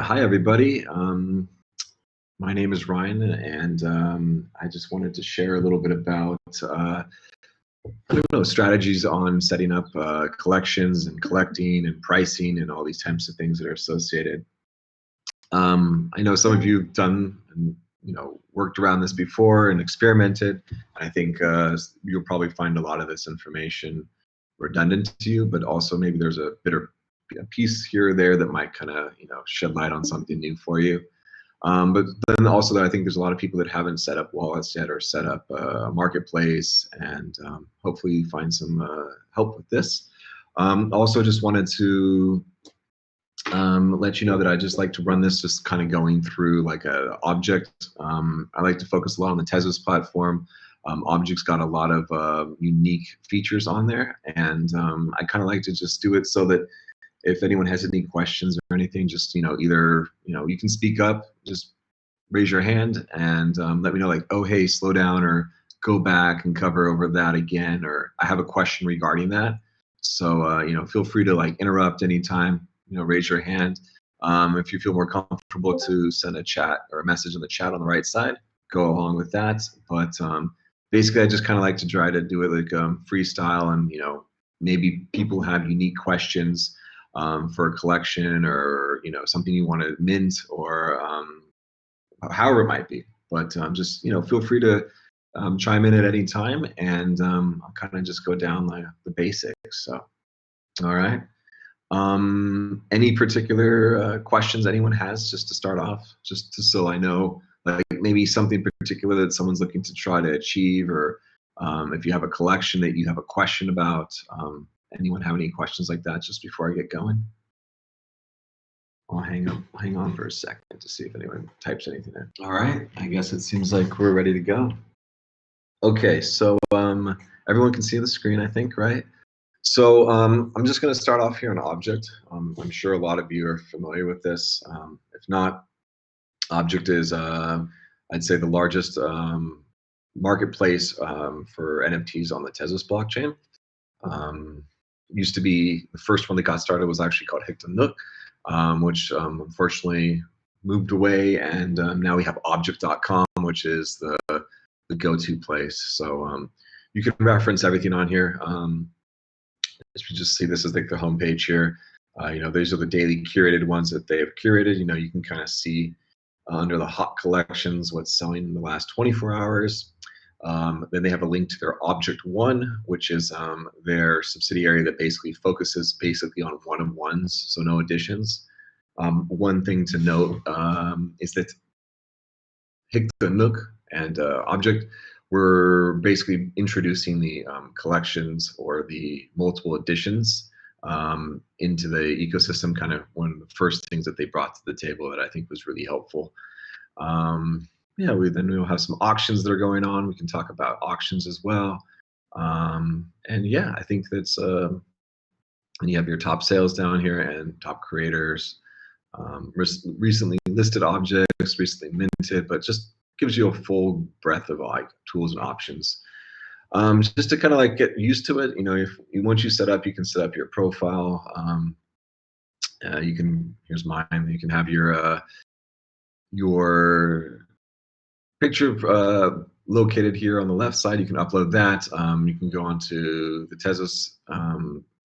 Hi everybody. My name is Ryan, and I just wanted to share a little bit about I don't know, strategies on setting up collections and collecting and pricing and all these types of things that are associated. I know some of you have done and worked around this before and experimented. I think you'll probably find a lot of this information redundant to you, but also maybe there's a piece here or there that might kind of shed light on something new for you. But then also, I think there's a lot of people that haven't set up wallets yet or set up a marketplace, and hopefully you find some help with this. Also, just wanted to let you know that I just like to run this just kind of going through like an object. I like to focus a lot on the Tezos platform. Object's got a lot of unique features on there, and I kind of like to just do it so that if anyone has any questions or anything, just either you can speak up, just raise your hand and let me know, like, oh hey, slow down, or go back and cover over that again, or I have a question regarding that. So feel free to like interrupt anytime. Raise your hand. If you feel more comfortable to send a chat or a message in the chat on the right side, go along with that. But basically, I just kind of like to try to do it like freestyle, and maybe people have unique questions for a collection, or something you want to mint, or however it might be. But just feel free to chime in at any time, and I'll kind of just go down the basics. So, all right. Any particular questions anyone has, just to start off, so I know, like maybe something particular that someone's looking to try to achieve, or if you have a collection that you have a question about. Anyone have any questions like that just before I get going? I'll hang on for a second to see if anyone types anything in. All right, I guess it seems like we're ready to go. Okay, so everyone can see the screen, I think, right? So I'm just going to start off here on object. I'm sure a lot of you are familiar with this. If not, object is, I'd say, the largest marketplace for NFTs on the Tezos blockchain. Used to be, the first one that got started was actually called Hicton Nook, which unfortunately moved away, and now we have object.com, which is the go-to place. So you can reference everything on here. As you just see, this is like the homepage here. These are the daily curated ones that they have curated. You can kind of see under the hot collections what's selling in the last 24 hours. Then they have a link to their Object One, which is their subsidiary that basically focuses on one-of-ones, so no additions. One thing to note is that Hicton Nook and Object, we're basically introducing the collections or the multiple additions into the ecosystem. Kind of one of the first things that they brought to the table that I think was really helpful. Yeah, we'll have some auctions that are going on. We can talk about auctions as well. And yeah, I think that's, and you have your top sales down here and top creators, recently listed objects, recently minted, but just gives you a full breadth of like tools and options. Just to kind of like get used to it, once you set up, you can set up your profile. Here's mine. You can have your picture located here on the left side. You can upload that. You can go onto the Tezos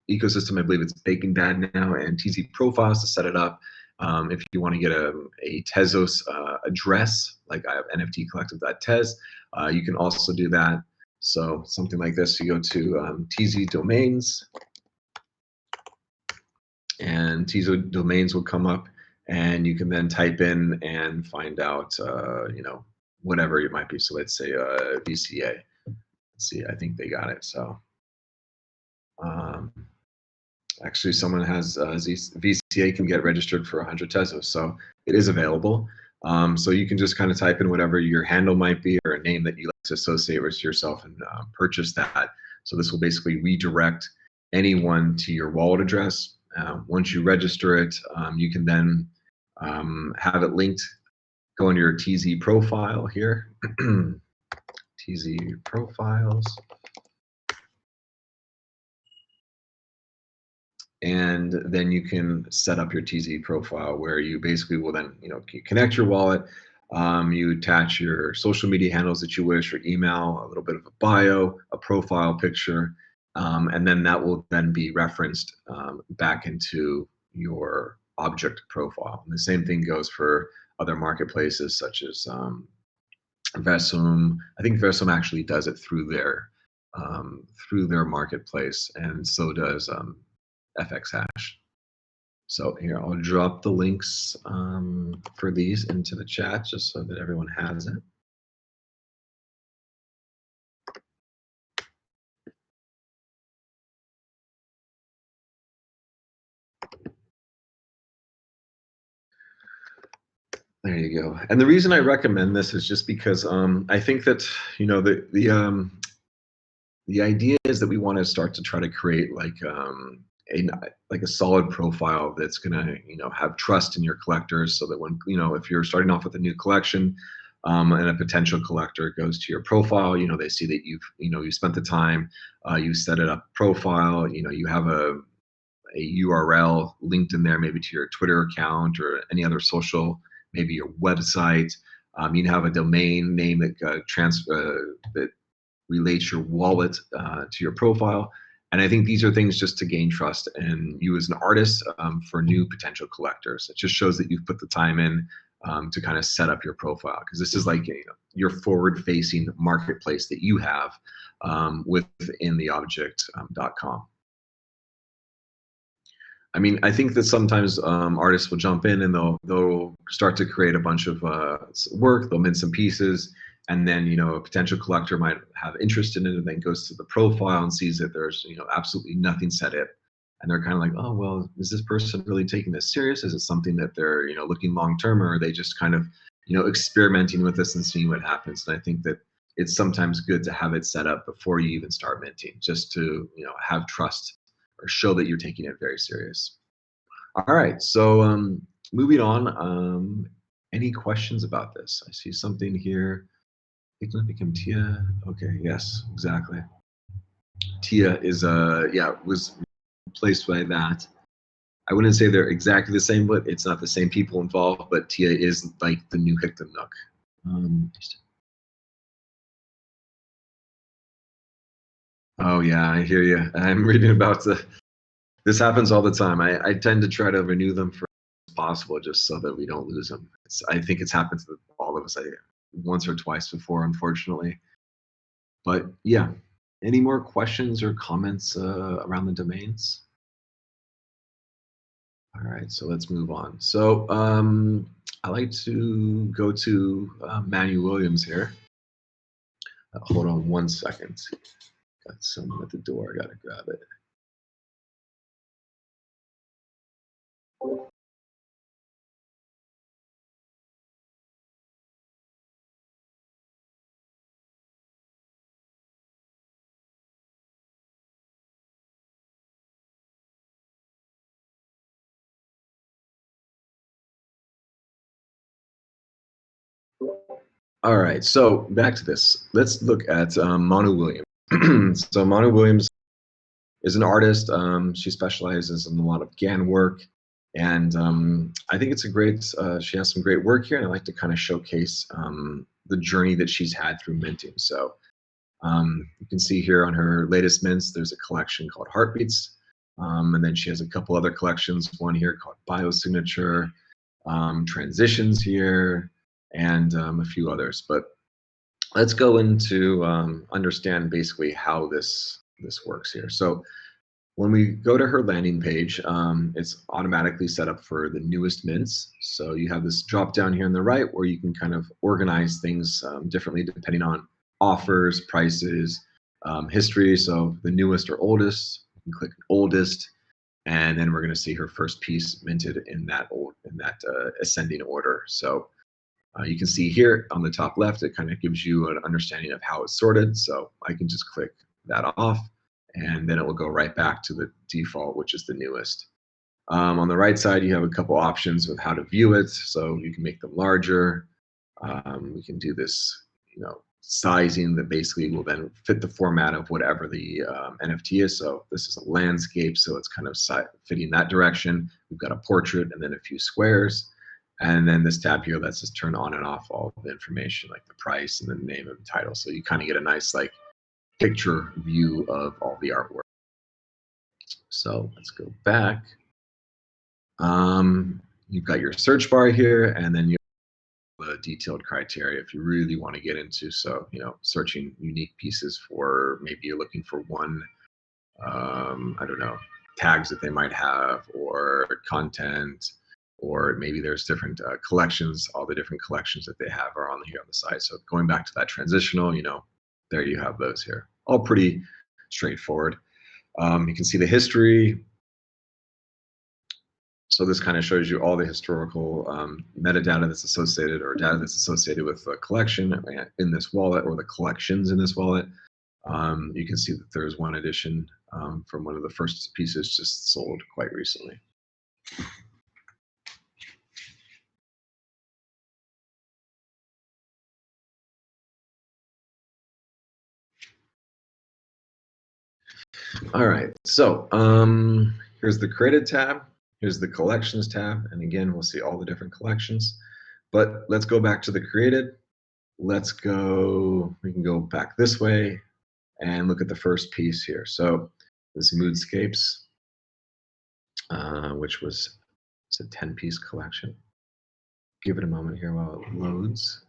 ecosystem. I believe it's Bacon Bad now, and TZ profiles to set it up. If you want to get a Tezos address, like I have nftcollective.tez, you can also do that. So something like this, you go to TZ domains, and TZ domains will come up, and you can then type in and find out, whatever it might be. So let's say VCA. Let's see, I think they got it. So actually, someone has VCA can get registered for 100 Tezos, so it is available. So you can just kind of type in whatever your handle might be, or a name that you like to associate with yourself, and purchase that. So this will basically redirect anyone to your wallet address. Once you register it, you can then have it linked. Go into your TZ profile here, TZ profiles, and then you can set up your TZ profile where you basically will then, connect your wallet. You attach your social media handles that you wish, or email, a little bit of a bio, a profile picture, and then that will then be referenced back into your object profile. And the same thing goes for other marketplaces such as Vesum. I think Vesum actually does it through their marketplace, and so does FX Hash. So here, I'll drop the links for these into the chat just so that everyone has it. There you go. And the reason I recommend this is just because I think that the idea is that we want to start to try to create like a solid profile that's gonna have trust in your collectors, so that when if you're starting off with a new collection and a potential collector goes to your profile, they see that you spent the time, you set it up profile, you have a URL linked in there, maybe to your Twitter account or any other social, maybe your website. You have a domain name that that relates your wallet to your profile. And I think these are things just to gain trust and you as an artist for new potential collectors. It just shows that you've put the time in to kind of set up your profile, because this is like your forward-facing marketplace that you have within the object.com. I mean, I think that sometimes artists will jump in and they'll start to create a bunch of work. They'll mint some pieces, and then a potential collector might have interest in it, and then goes to the profile and sees that there's absolutely nothing set in, and they're kind of like, oh well, is this person really taking this serious? Is it something that they're looking long term, or are they just kind of experimenting with this and seeing what happens? And I think that it's sometimes good to have it set up before you even start minting, just to have trust or show that you're taking it very serious. All right, so moving on. Any questions about this? I see something here. Become Tia. Okay, yes, exactly. Tia is was replaced by that. I wouldn't say they're exactly the same, but it's not the same people involved. But Tia is like the new Hicton Nook. Oh yeah, I hear you. I'm reading about this happens all the time. I tend to try to renew them for as possible, just so that we don't lose them. I think it's happened to all of us once or twice before, unfortunately. But yeah, any more questions or comments around the domains? All right, so let's move on. So I like to go to Manuel Williams here. Hold on one second. Got someone at the door. I gotta grab it. All right, so back to this. Let's look at Manu Williams. So Manu Williams is an artist. She specializes in a lot of GAN work, and I think it's a great. She has some great work here, and I like to kind of showcase the journey that she's had through minting. So you can see here on her latest mints, there's a collection called Heartbeats, and then she has a couple other collections. One here called Biosignature, Transitions here, and a few others. But let's go into understand basically how this works here. So when we go to her landing page, it's automatically set up for the newest mints. So you have this drop down here on the right where you can kind of organize things differently depending on offers, prices, history. So the newest or oldest, you can click oldest, and then we're going to see her first piece minted in that ascending order. So you can see here on the top left, it kind of gives you an understanding of how it's sorted. So I can just click that off, and then it will go right back to the default, which is the newest. On the right side, you have a couple options with how to view it. So you can make them larger. We can do this, sizing that basically will then fit the format of whatever the NFT is. So this is a landscape, so it's kind of fitting that direction. We've got a portrait and then a few squares. And then this tab here lets us turn on and off all of the information, like the price and the name of the title. So you kind of get a nice like picture view of all the artwork. So let's go back. You've got your search bar here, and then you have the detailed criteria if you really want to get into. So, searching unique pieces for, maybe you're looking for one, I don't know, tags that they might have, or content, or maybe there's different collections. All the different collections that they have are on here on the side. So going back to that transitional, there you have those here. All pretty straightforward. You can see the history. So this kind of shows you all the historical metadata that's associated, or data that's associated with the collection in this wallet, or the collections in this wallet. You can see that there's one edition from one of the first pieces just sold quite recently. All right, so here's the created tab. Here's the collections tab. And again, we'll see all the different collections. But let's go back to the created. We can go back this way and look at the first piece here. So this Moodscapes, which was, it's a 10-piece collection. Give it a moment here while it loads.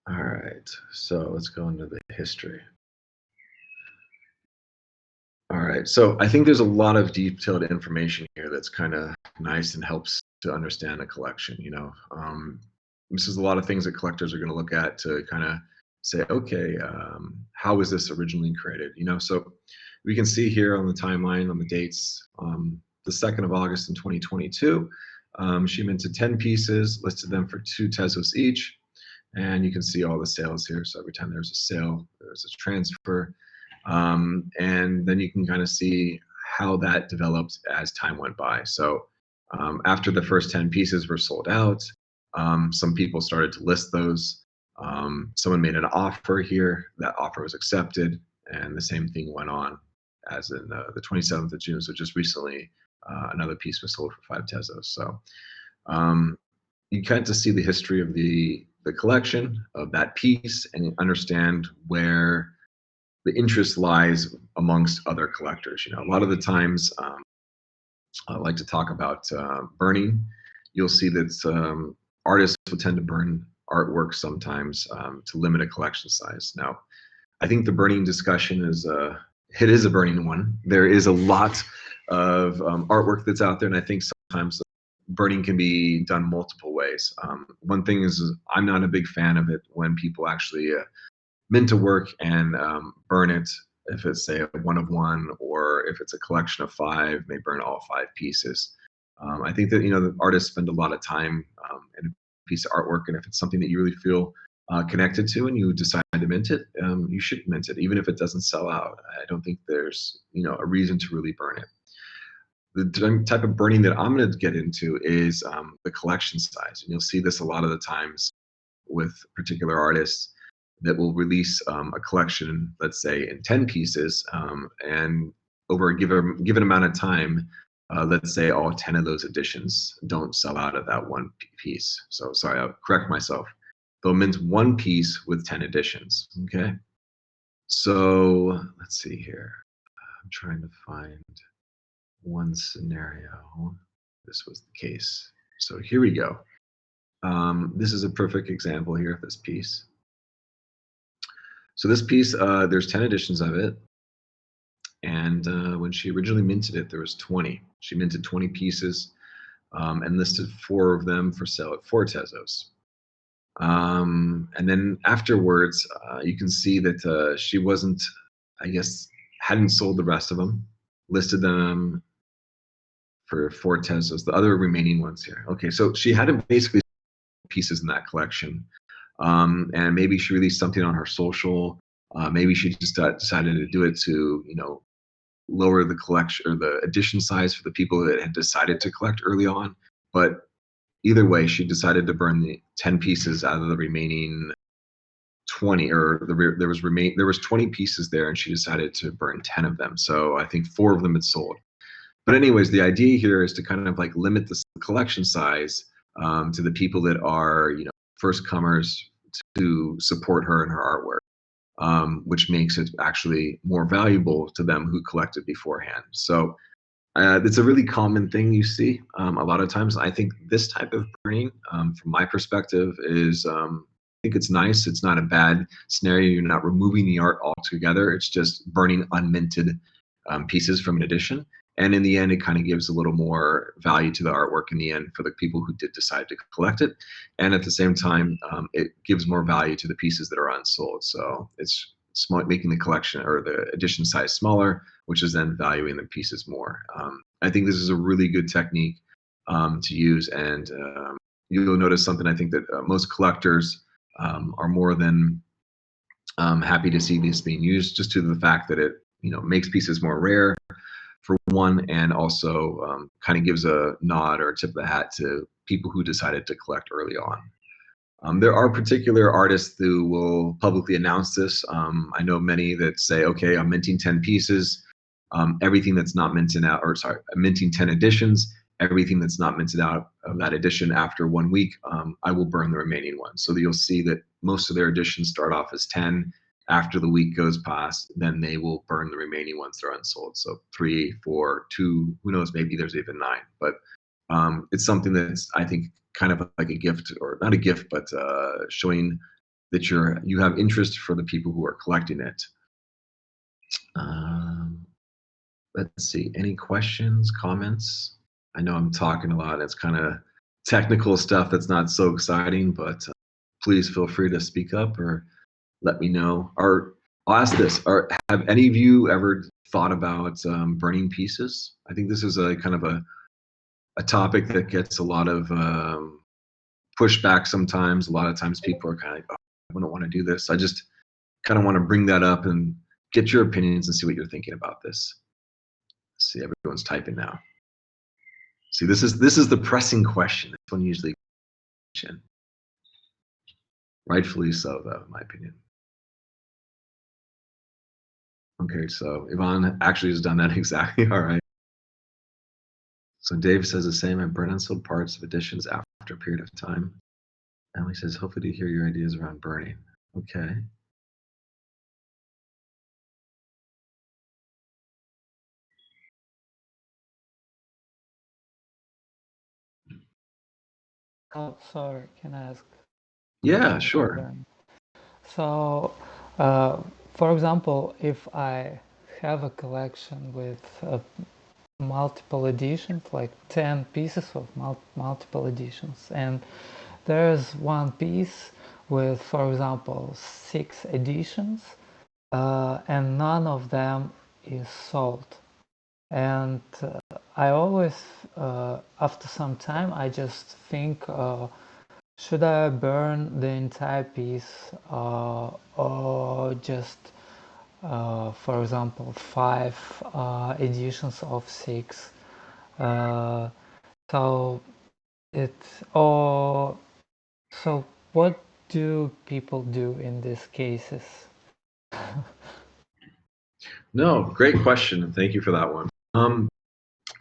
All right, so let's go into the history. All right, so I think there's a lot of detailed information here that's kind of nice and helps to understand a collection. This is a lot of things that collectors are going to look at to kind of say, okay, how was this originally created? So we can see here on the timeline, on the dates, the 2nd of August in 2022, she minted 10 pieces, listed them for 2 Tezos each, and you can see all the sales here. So every time there's a sale, there's a transfer. And then you can kind of see how that developed as time went by. So after the first 10 pieces were sold out, some people started to list those. Someone made an offer here. That offer was accepted, and the same thing went on as in the 27th of June. So just recently, another piece was sold for 5 Tezos. So you kind of see the history of the collection of that piece and understand where the interest lies amongst other collectors. A lot of the times, I like to talk about burning. You'll see that artists will tend to burn artwork sometimes to limit a collection size. Now, I think the burning discussion is it is a burning one. There is a lot of artwork that's out there, and I think sometimes burning can be done multiple ways. One thing is, I'm not a big fan of it when people actually mint a work and burn it. If it's, say, a 1 of 1, or if it's a collection of 5, they burn all 5 pieces. I think that the artists spend a lot of time in a piece of artwork, and if it's something that you really feel connected to and you decide to mint it, you should mint it, even if it doesn't sell out. I don't think there's a reason to really burn it. The type of burning that I'm going to get into is the collection size, and you'll see this a lot of the times with particular artists that will release a collection, let's say in 10 pieces, and over a given amount of time, let's say all 10 of those editions don't sell out of that one piece. So sorry, I'll correct myself. They'll mint 1 piece with 10 editions, okay? So let's see here. I'm trying to find one scenario. This was the case. So here we go. This is a perfect example here of this piece. So this piece, there's 10 editions of it, and when she originally minted it, there was 20. She minted 20 pieces and listed 4 of them for sale at 4 Tezos. And then afterwards, you can see that she wasn't, I guess, hadn't sold the rest of them, listed them for 4 Tezos, the other remaining ones here. Okay, so she hadn't basically pieces in that collection. And maybe she released something on her social. Maybe she just decided to do it to, lower the collection or the edition size for the people that had decided to collect early on. But either way, she decided to burn the 10 pieces out of the remaining 20, or there was 20 pieces there, and she decided to burn 10 of them. So I think 4 of them had sold. But anyways, the idea here is to kind of like limit the collection size to the people that are, you know, first comers to support her and her artwork, which makes it actually more valuable to them who collected beforehand. So it's a really common thing you see a lot of times. I think this type of burning, from my perspective, is I think it's nice. It's not a bad scenario. You're not removing the art altogether. It's just burning unminted pieces from an edition. And in the end, it kind of gives a little more value to the artwork in the end for the people who did decide to collect it. And at the same time, it gives more value to the pieces that are unsold. So it's making the collection or the edition size smaller, which is then valuing the pieces more. I think this is a really good technique to use. And you'll notice something, I think that most collectors are more than happy to see this being used, just to the fact that it, you know, makes pieces more rare, for one, and also kind of gives a nod or a tip of the hat to people who decided to collect early on. There are particular artists who will publicly announce this. I know many that say, okay, I'm minting 10 pieces. Everything that's not minted out, or sorry, I'm minting 10 editions. Everything that's not minted out of that edition after 1 week, I will burn the remaining ones. So you'll see that most of their editions start off as 10. After the week goes past, then they will burn the remaining ones that are unsold. So 3, 4, 2, who knows, maybe there's even 9. But it's something that's, I think, kind of like a gift, or not a gift, but showing that you have interest for the people who are collecting it. Let's see, any questions, comments? I know I'm talking a lot. It's kind of technical stuff that's not so exciting, but please feel free to speak up or let me know. Or I'll ask this: have any of you ever thought about burning pieces? I think this is a kind of a topic that gets a lot of pushback sometimes. A lot of times people are kind of like, oh, I don't want to do this. I just kind of want to bring that up and get your opinions and see what you're thinking about this. Let's see, everyone's typing now. See, this is the pressing question. This one usually, rightfully so, though, in my opinion. Okay, so Yvonne actually has done that exactly. All right. So Dave says the same. I burn unsold parts of editions after a period of time. Emily says, hopefully to hear your ideas around burning. Okay. Oh, sorry, can I ask? Yeah, sure. So, for example, if I have a collection with multiple editions, like 10 pieces of multiple editions, and there's one piece with, for example, 6 editions, and none of them is sold. And I always, after some time, I just think, should I burn the entire piece, or just, for example, 5 editions of 6? So or so what do people do in these cases? No, great question, and thank you for that one.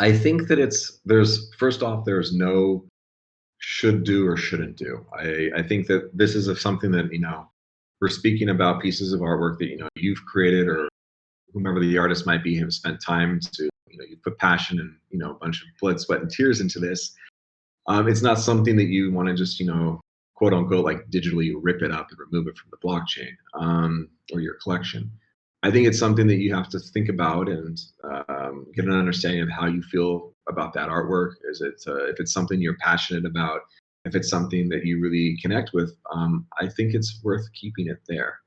I think that there's first off, there's no should do or shouldn't do. I think that this is something that, you know, we're speaking about pieces of artwork that, you know, you've created, or whomever the artist might be, have spent time to, you know, you put passion and, you know, a bunch of blood, sweat, and tears into this. It's not something that you want to just, you know, quote unquote, like digitally rip it up and remove it from the blockchain, or your collection. I think it's something that you have to think about and get an understanding of how you feel about that artwork. Is it if it's something you're passionate about, if it's something that you really connect with, I think it's worth keeping it there.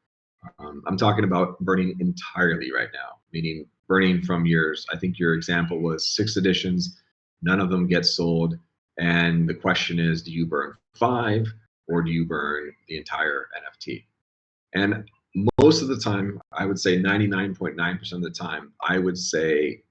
I'm talking about burning entirely right now, meaning burning from yours. I think your example was 6 editions, none of them get sold. And the question is, do you burn 5 or do you burn the entire NFT? And most of the time, I would say 99.9% of the time, I would say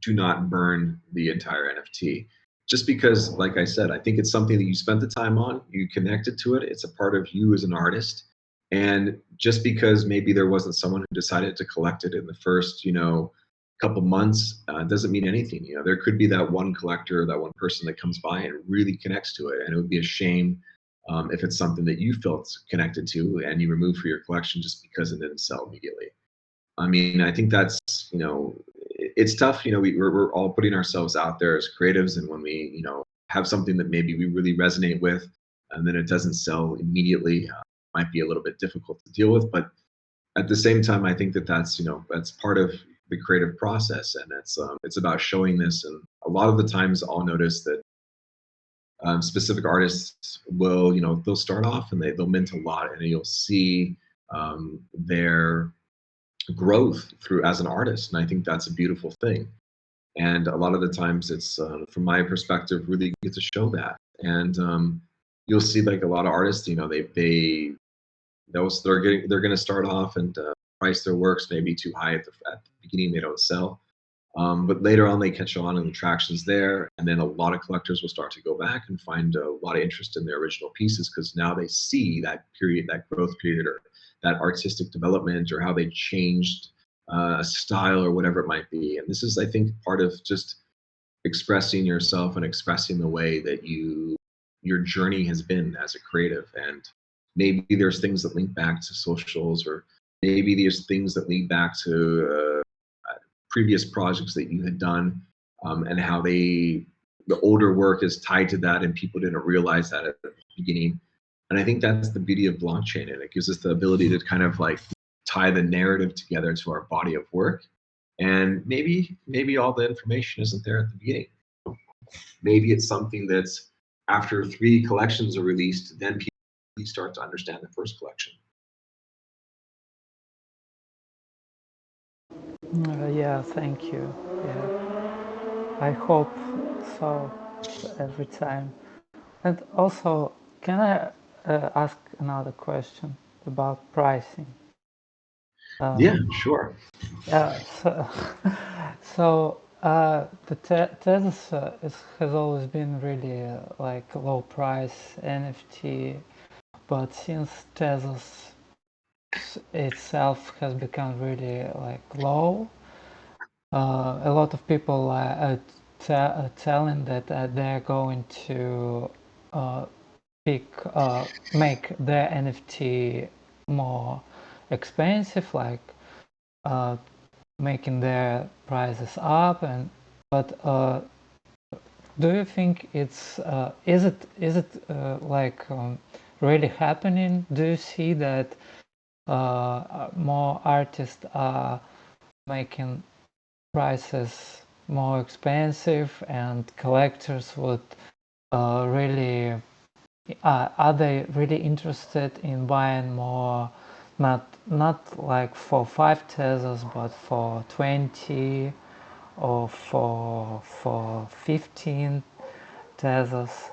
do not burn the entire NFT. Just because, like I said, I think it's something that you spent the time on, you connected to it, it's a part of you as an artist. And just because maybe there wasn't someone who decided to collect it in the first, couple months, doesn't mean anything. There could be that one collector, that one person that comes by and really connects to it. And it would be a shame if it's something that you felt connected to and you remove for your collection just because it didn't sell immediately. I mean, I think that's, it's tough. We're all putting ourselves out there as creatives. And when we, have something that maybe we really resonate with and then it doesn't sell immediately, might be a little bit difficult to deal with. But at the same time, I think that that's part of the creative process. And it's about showing this. And a lot of the times I'll notice that specific artists will, they'll start off and they'll mint a lot and you'll see their growth through as an artist, and I think that's a beautiful thing. And a lot of the times it's from my perspective really good to show that. And you'll see like a lot of artists, they're going to start off and price their works maybe too high at the beginning, they don't sell. But later on they catch on and the traction's there, and then a lot of collectors will start to go back and find a lot of interest in their original pieces because now they see that period, that growth period, or that artistic development, or how they changed a style or whatever it might be. And this is, I think, part of just expressing yourself and expressing the way that your journey has been as a creative. And maybe there's things that link back to socials, or maybe there's things that lead back to previous projects that you had done, and how the older work is tied to that and people didn't realize that at the beginning. And I think that's the beauty of blockchain, and it gives us the ability to kind of like tie the narrative together to our body of work. And maybe all the information isn't there at the beginning. Maybe it's something that's after 3 collections are released, then people start to understand the first collection. Yeah, thank you. Yeah, I hope so every time. And also, can I ask another question about pricing? Yeah, sure. Yeah, so the Tezos has always been really like low price NFT, but since Tezos itself has become really like low, a lot of people are telling that they're going to uh, make their NFT more expensive, like uh, making their prices up. And but do you think it's is it like really happening? Do you see that more artists are making prices more expensive, and collectors would really are they really interested in buying more, not like for 5 Tezos but for 20 or for 15 Tezos?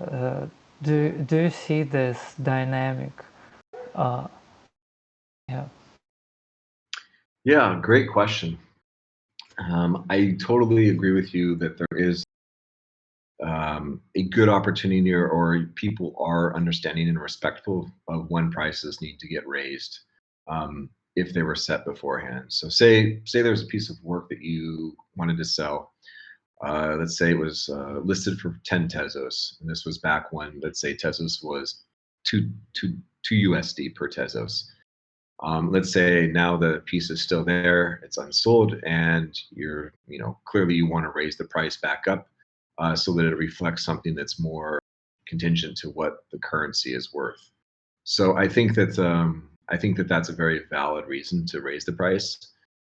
uh, do you see this dynamic? uh, yeah. Yeah, great question. I totally agree with you that there is a good opportunity, or people are understanding and respectful of when prices need to get raised, if they were set beforehand. So say there's a piece of work that you wanted to sell. Let's say it was listed for 10 Tezos, and this was back when, let's say, Tezos was two USD per Tezos. Let's say now the piece is still there, it's unsold, and clearly you want to raise the price back up, so that it reflects something that's more contingent to what the currency is worth. So I think that that's a very valid reason to raise the price,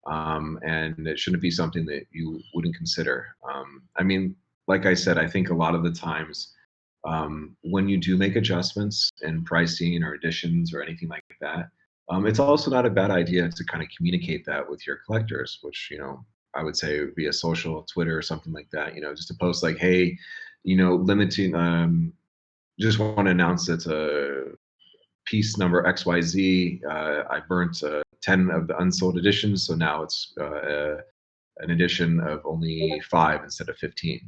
and it shouldn't be something that you wouldn't consider. I mean, like I said, I think a lot of the times, when you do make adjustments in pricing or additions or anything like that, it's also not a bad idea to kind of communicate that with your collectors, which, I would say via social, Twitter, or something like that. Just to post like, hey, limiting. Just want to announce that piece number XYZ, I burnt 10 of the unsold editions, so now it's an edition of only 5 instead of 15.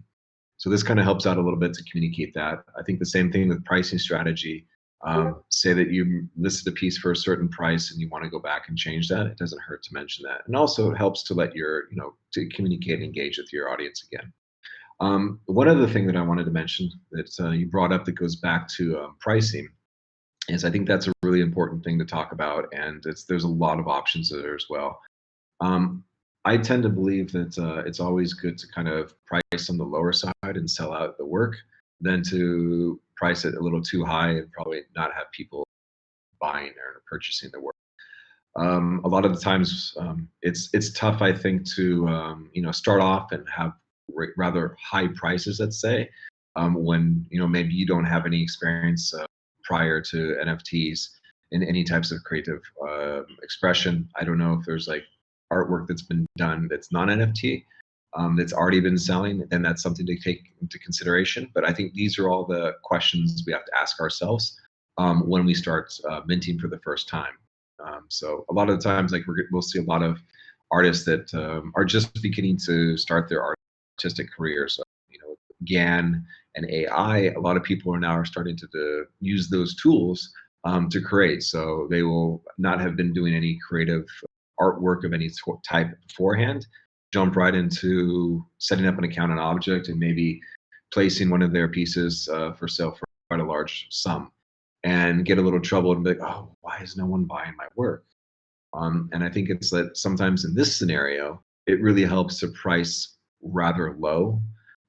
So this kind of helps out a little bit to communicate that. I think the same thing with pricing strategy. Say that you listed a piece for a certain price and you want to go back and change that. It doesn't hurt to mention that. And also it helps to let your, to communicate and engage with your audience again. One other thing that I wanted to mention that you brought up that goes back to pricing is I think that's a really important thing to talk about. And there's a lot of options there as well. I tend to believe that it's always good to kind of price on the lower side and sell out the work than to price it a little too high and probably not have people buying or purchasing the work. A lot of the times it's tough, I think, to start off and have rather high prices, let's say, when maybe you don't have any experience prior to NFTs in any types of creative expression. I don't know if there's like artwork that's been done that's non-NFT that's already been selling, and that's something to take into consideration. But I think these are all the questions we have to ask ourselves when we start minting for the first time. So a lot of the times, like we'll see a lot of artists that are just beginning to start their artistic careers. So, GAN and AI, a lot of people are now starting to use those tools to create. So they will not have been doing any creative artwork of any type beforehand, jump right into setting up an account on Object and maybe placing one of their pieces for sale for quite a large sum, and get a little troubled and be like, oh, why is no one buying my work? And I think it's that sometimes in this scenario, it really helps to price rather low,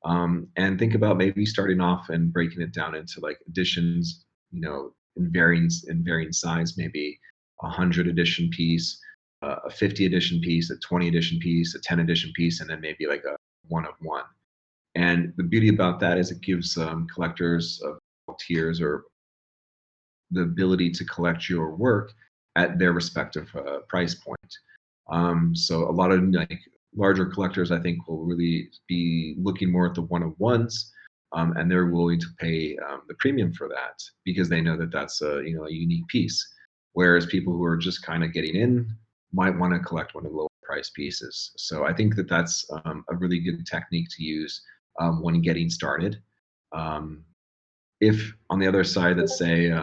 and think about maybe starting off and breaking it down into like editions, in varying size, maybe 100 edition piece, a 50 edition piece, a 20 edition piece, a 10 edition piece, and then maybe like a one of one. And the beauty about that is it gives collectors of all tiers or the ability to collect your work at their respective price point. So a lot of like larger collectors, I think, will really be looking more at the one-of-ones, and they're willing to pay the premium for that because they know that that's a unique piece. Whereas people who are just kind of getting in might want to collect one of the lower price pieces. So I think that that's a really good technique to use when getting started. If on the other side, let's say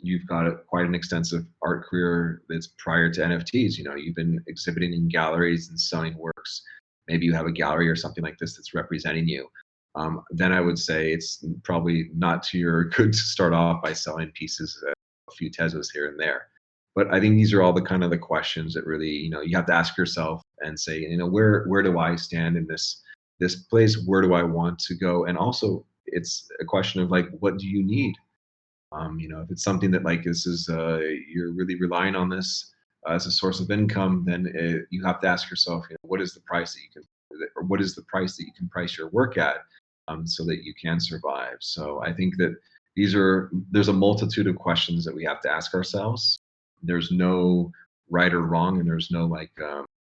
you've got quite an extensive art career that's prior to NFTs, you've been exhibiting in galleries and selling works, maybe you have a gallery or something like this that's representing you, then I would say it's probably not to your good to start off by selling pieces, a few Tezos here and there. But I think these are all the kind of the questions that really, you have to ask yourself and say, where do I stand in this place? Where do I want to go? And also, it's a question of like, what do you need? If it's something that like this is you're really relying on this as a source of income, then you have to ask yourself, what is the price that you can, or what is the price that you can price your work at, so that you can survive. So I think that there's a multitude of questions that we have to ask ourselves. There's no right or wrong, and there's no like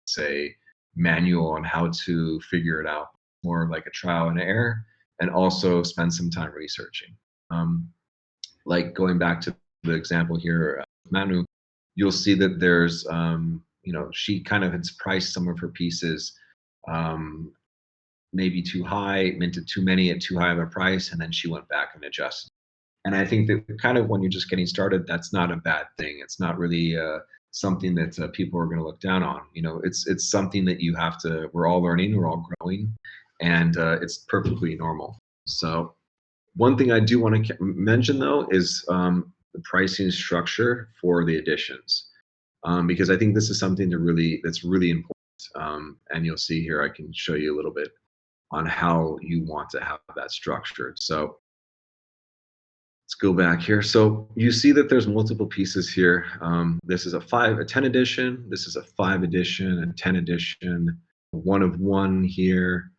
say manual on how to figure it out. More like a trial and error, and also spend some time researching. Like going back to the example here, Manu, you'll see that there's, she kind of has priced some of her pieces maybe too high, minted too many at too high of a price, and then she went back and adjusted. And I think that kind of when you're just getting started, that's not a bad thing. It's not really something that people are going to look down on. It's something that you have to. We're all learning, we're all growing, and it's perfectly normal. So one thing I do want to mention though is the pricing structure for the editions, because I think this is something that's really important. And you'll see here, I can show you a little bit on how you want to have that structured. So let's go back here. So you see that there's multiple pieces here. This is a 10 edition. This is a 5 edition, a 10 edition, one of one here,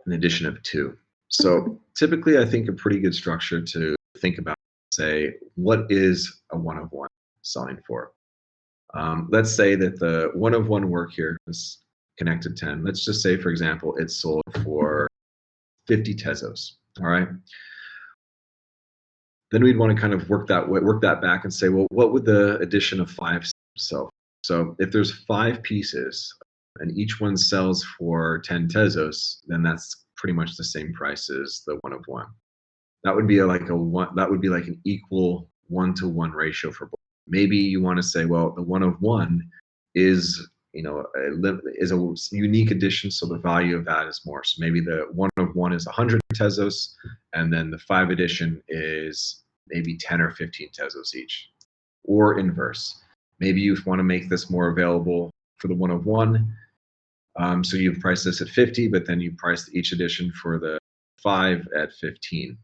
an edition of 2. So typically, I think a pretty good structure to think about, say, what is a one of one selling for? Let's say that the one of one work here is connected 10. Let's just say, for example, it's sold for 50 Tezos. All right. Then we'd want to kind of work that back and say, well, what would the addition of 5 sell? So if there's 5 pieces and each one sells for 10 tezos, then that's pretty much the same price as the one of one. That would be like a one. That would be like an equal 1-to-1 ratio for both. Maybe you want to say, well, the one of one is is a unique addition, so the value of that is more. So maybe the one of one is 100 tezos, and then the 5 edition is maybe 10 or 15 tezos each, or inverse. Maybe you want to make this more available for the one of one, so you've priced this at 50, but then you priced each edition for the 5 at 15.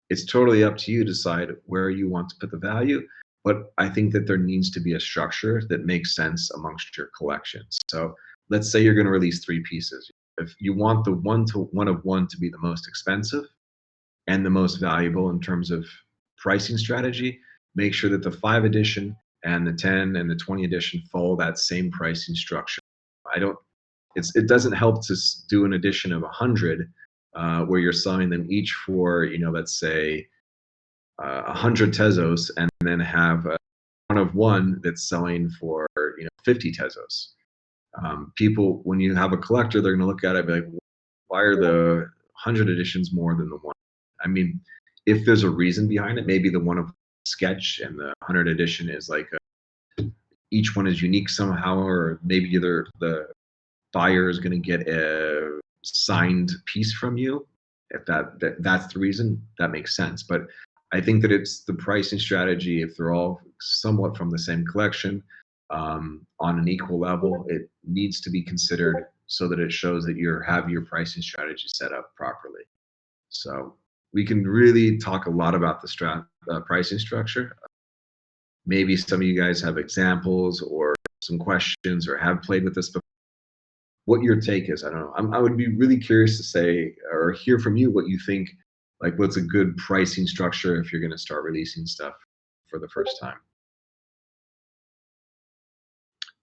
It's totally up to you to decide where you want to put the value, but I think that there needs to be a structure that makes sense amongst your collections. So let's say you're going to release 3 pieces. If you want the one of one to be the most expensive and the most valuable in terms of pricing strategy, make sure that the 5 edition and the 10 and the 20 edition follow that same pricing structure. I don't it doesn't help to do an edition of 100 where you're selling them each for, let's say 100 tezos, and then have one of one that's selling for 50 tezos. People, when you have a collector, they're going to look at it and be like, why are the 100 editions more than the one? I mean, if there's a reason behind it, maybe the one of sketch and the 100 edition is like each one is unique somehow, or maybe either the buyer is going to get a signed piece from you. If that's the reason, that makes sense. But I think that it's the pricing strategy. If they're all somewhat from the same collection, on an equal level, it needs to be considered so that it shows that you have your pricing strategy set up properly. So we can really talk a lot about the pricing structure. Maybe some of you guys have examples or some questions or have played with this before. What your take is. I don't know. I would be really curious to say or hear from you what you think, like what's a good pricing structure if you're going to start releasing stuff for the first time.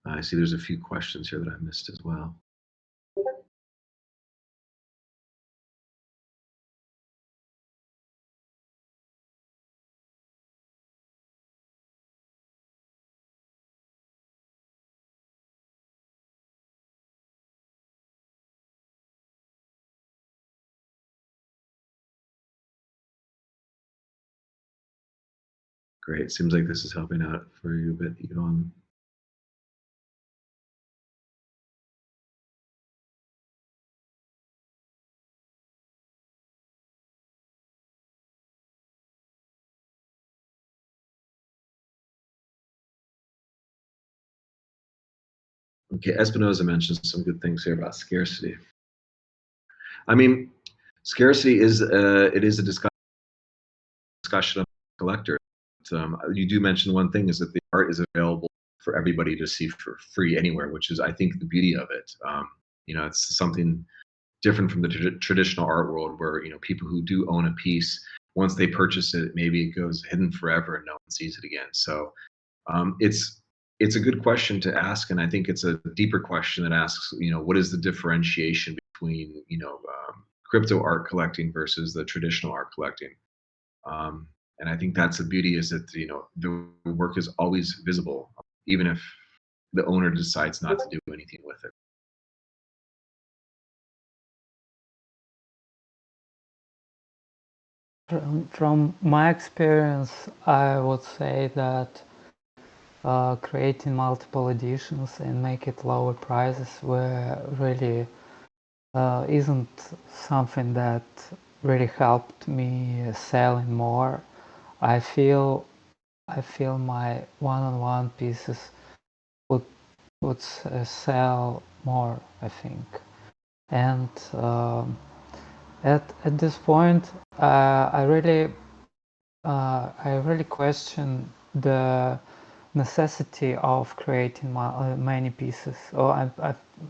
I see there's a few questions here that I missed as well. Great. Seems like this is helping out for you a bit, Elon. Okay, Espinoza mentions some good things here about scarcity. I mean, scarcity is it is a discussion of collector. You do mention one thing is that the art is available for everybody to see for free anywhere, which is I think the beauty of it. It's something different from the traditional art world where people who do own a piece, once they purchase it, maybe it goes hidden forever and no one sees it again. So it's a good question to ask, and I think it's a deeper question that asks, what is the differentiation between crypto art collecting versus the traditional art collecting? And I think that's the beauty, is that the work is always visible, even if the owner decides not to do anything with it. From my experience, I would say that creating multiple editions and make it lower prices were really isn't something that really helped me selling more. I feel my one-on-one pieces would sell more, I think. And at this point, I really question the necessity of creating many pieces or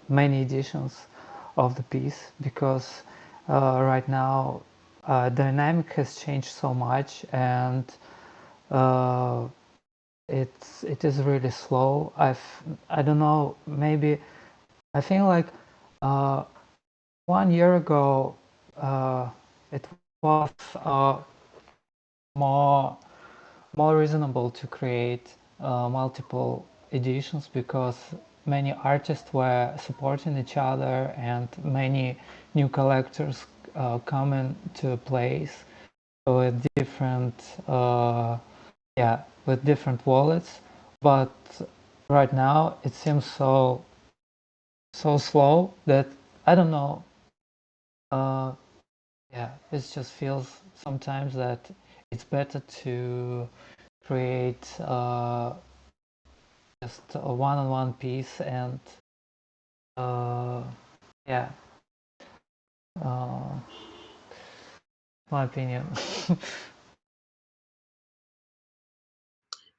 many editions of the piece, because right now dynamic has changed so much, and it is really slow. I don't know, maybe I think like 1 year ago it was more reasonable to create multiple editions, because many artists were supporting each other and many new collectors come into place with different with different wallets. But right now it seems so slow that I don't know. It just feels sometimes that it's better to create just a one-on-one piece, and yeah, uh, my opinion.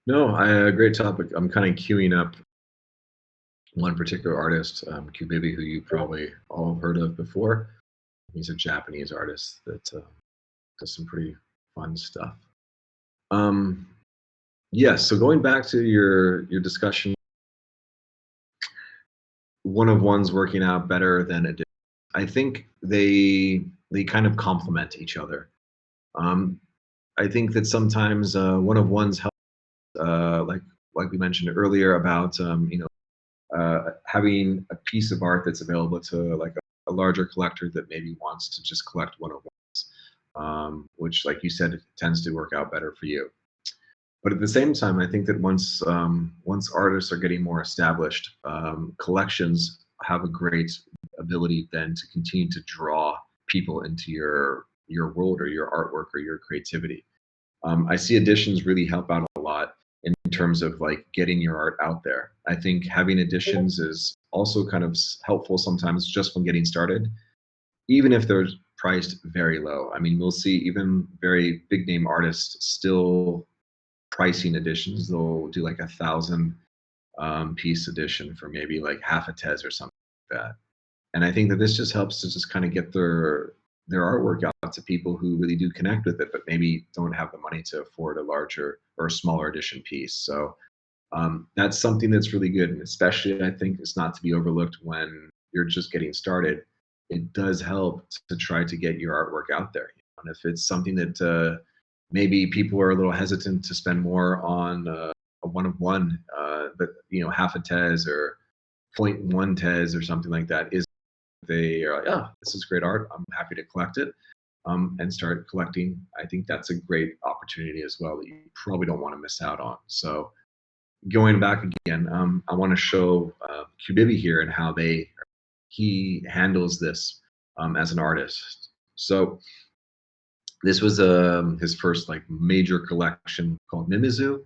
No, great topic. I'm kind of queuing up one particular artist, Kubibi, who you probably all have heard of before. He's a Japanese artist that does some pretty fun stuff. Yes, so going back to your discussion, one of one's working out better than it did. I think they kind of complement each other. I think that sometimes one of one's help, like we mentioned earlier about having a piece of art that's available to like a larger collector that maybe wants to just collect one of ones, which, like you said, tends to work out better for you. But at the same time, I think that once artists are getting more established, collections have a great ability then to continue to draw people into your world or your artwork or your creativity. I see editions really help out a lot in terms of like getting your art out there. I think having editions is also kind of helpful sometimes just when getting started, even if they're priced very low. I mean, we'll see even very big name artists still pricing editions. They'll do like 1,000 piece edition for maybe like half a tez or something like that. And I think that this just helps to just kind of get their artwork out to people who really do connect with it, but maybe don't have the money to afford a larger or smaller edition piece. So that's something that's really good, and especially I think it's not to be overlooked when you're just getting started. It does help to try to get your artwork out there. And if it's something that maybe people are a little hesitant to spend more on a one of one, but half a tez or 0.1 tez or something like that, is they are like, oh, this is great art, I'm happy to collect it, and start collecting. I think that's a great opportunity as well that you probably don't want to miss out on. So going back again, I want to show Kubibi here and how he handles this as an artist. So this was his first like major collection called Mimizu,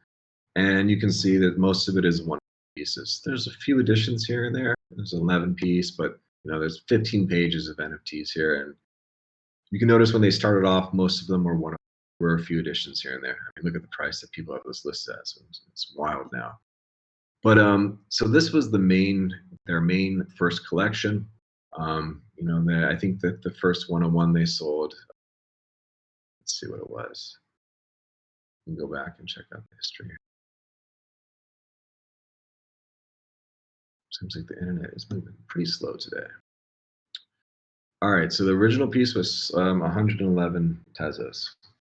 and you can see that most of it is one pieces. There's a few additions here and there. There's an 11 piece, but there's 15 pages of NFTs here, and you can notice when they started off, most of them were a few additions here and there. I mean, look at the price that people have this listed as. It's wild now. But so this was their main first collection. I think that the first one-on-one they sold. Let's see what it was. You can go back and check out the history. Seems like the internet is moving pretty slow today. All right, so the original piece was 111 tezos,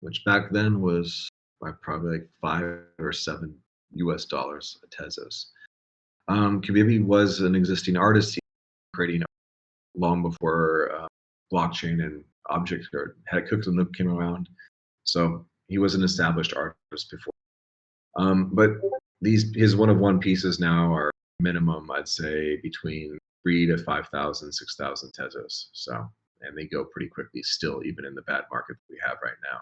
which back then was probably like $5 or $7 a tezos. Kubibi was an existing artist, creating long before blockchain and object or Cooks and Loop came around. So he was an established artist before. But his one of one pieces now are minimum, I'd say, between 3,000 to 5,000, 6,000 tezos. So, and they go pretty quickly still, even in the bad market that we have right now.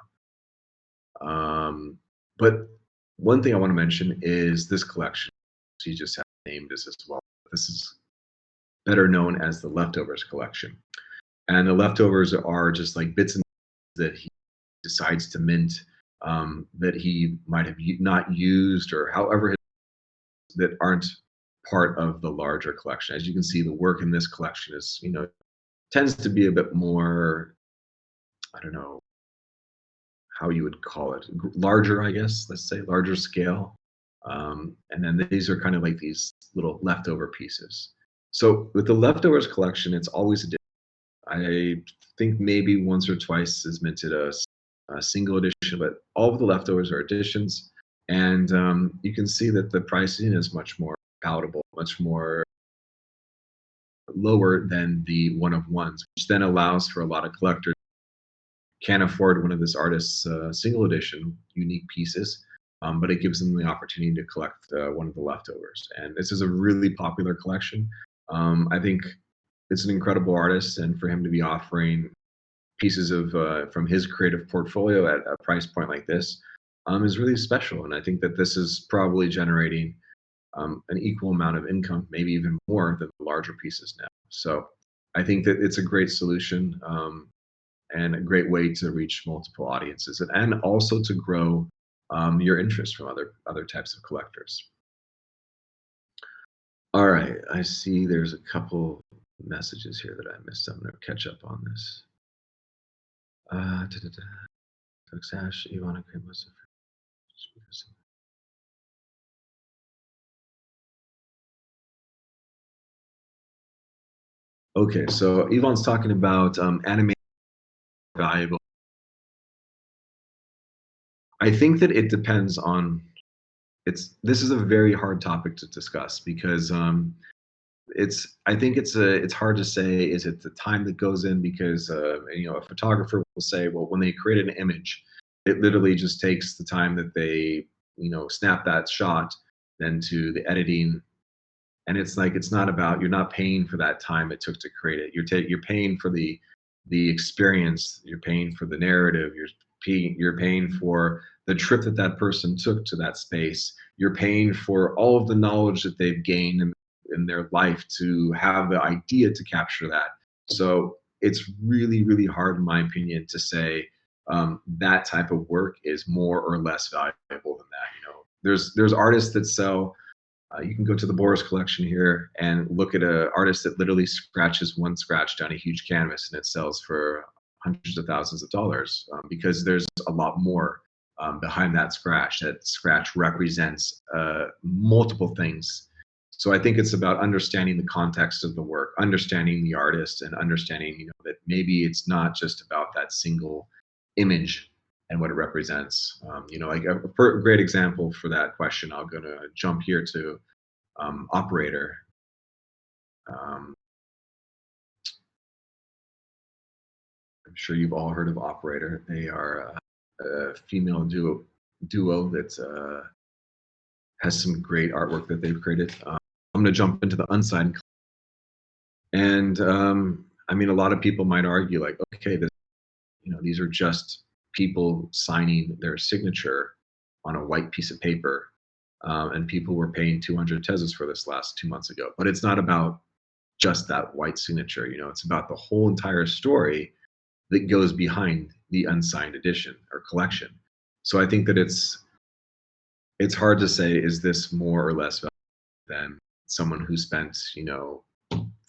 But one thing I want to mention is this collection. So you just have named this as well. This is better known as the Leftovers collection. And the leftovers are just like bits and that he decides to mint, that he might have not used, or however, that aren't part of the larger collection. As you can see, the work in this collection is, tends to be a bit more, I don't know how you would call it, larger, I guess, let's say larger scale. And then these are kind of like these little leftover pieces. So with the Leftovers collection, it's always a different. I think maybe once or twice is minted a a single edition, but all of the leftovers are editions. And you can see that the pricing is much more palatable, much more lower than the one-of-ones, which then allows for a lot of collectors can't afford one of this artist's single edition unique pieces, but it gives them the opportunity to collect one of the leftovers. And this is a really popular collection. I think it's an incredible artist, and for him to be offering pieces of from his creative portfolio at a price point like this is really special. And I think that this is probably generating an equal amount of income, maybe even more than the larger pieces now. So I think that it's a great solution. And a great way to reach multiple audiences, and also to grow your interest from other types of collectors. All right, I see there's a couple messages here that I missed. I'm going to catch up on this. Sash, Ivana, okay, so Yvonne's talking about animation valuable. I think that it depends on this is a very hard topic to discuss because I think it's hard to say, is it the time that goes in, because a photographer will say, well, when they create an image, it literally just takes the time that they snap that shot, then to the editing. And it's like, it's not about, you're not paying for that time it took to create it. You're paying for the experience, you're paying for the narrative, you're paying for the trip that that person took to that space, you're paying for all of the knowledge that they've gained in their life to have the idea to capture that. So it's really, really hard, in my opinion, to say that type of work is more or less valuable than that. There's artists that sell. You can go to the Boris collection here and look at an artist that literally scratches one scratch down a huge canvas, and it sells for hundreds of thousands of dollars because there's a lot more behind that scratch. That scratch represents multiple things. So I think it's about understanding the context of the work, understanding the artist, and understanding that maybe it's not just about that single image and what it represents. Like a great example for that question, I'm going to jump here to Operator. I'm sure you've all heard of Operator. They are a female duo that has some great artwork that they've created. I'm going to jump into the unsigned. And I mean, a lot of people might argue like, okay, these are just people signing their signature on a white piece of paper, and people were paying 200 Teslas for this last 2 months ago. But it's not about just that white signature. It's about the whole entire story that goes behind the unsigned edition or collection. So I think that it's hard to say, is this more or less valuable than someone who spent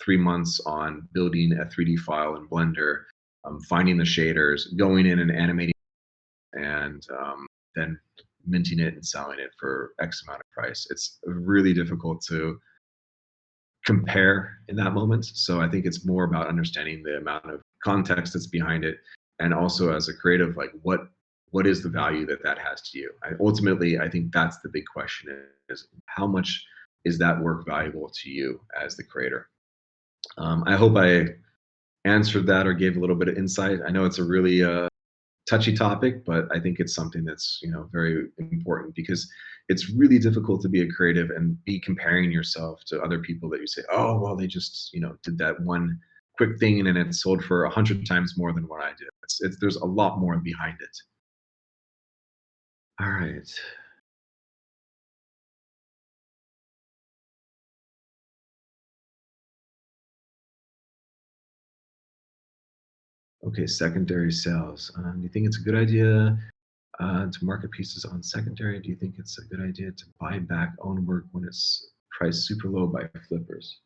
3 months on building a 3D file in Blender, finding the shaders, going in and animating, and then minting it and selling it for X amount of price. It's really difficult to compare in that moment. So I think it's more about understanding the amount of context that's behind it, and also as a creative, like what is the value that has to you. Ultimately, I think that's the big question: is how much is that work valuable to you as the creator? I hope I answered that or gave a little bit of insight. I know it's a really touchy topic, but I think it's something that's very important, because it's really difficult to be a creative and be comparing yourself to other people that you say, oh, well, they just did that one quick thing and then it sold for 100 times more than what I did. There's a lot more behind it. All right. Okay, secondary sales. Do you think it's a good idea to market pieces on secondary? Do you think it's a good idea to buy back own work when it's priced super low by flippers?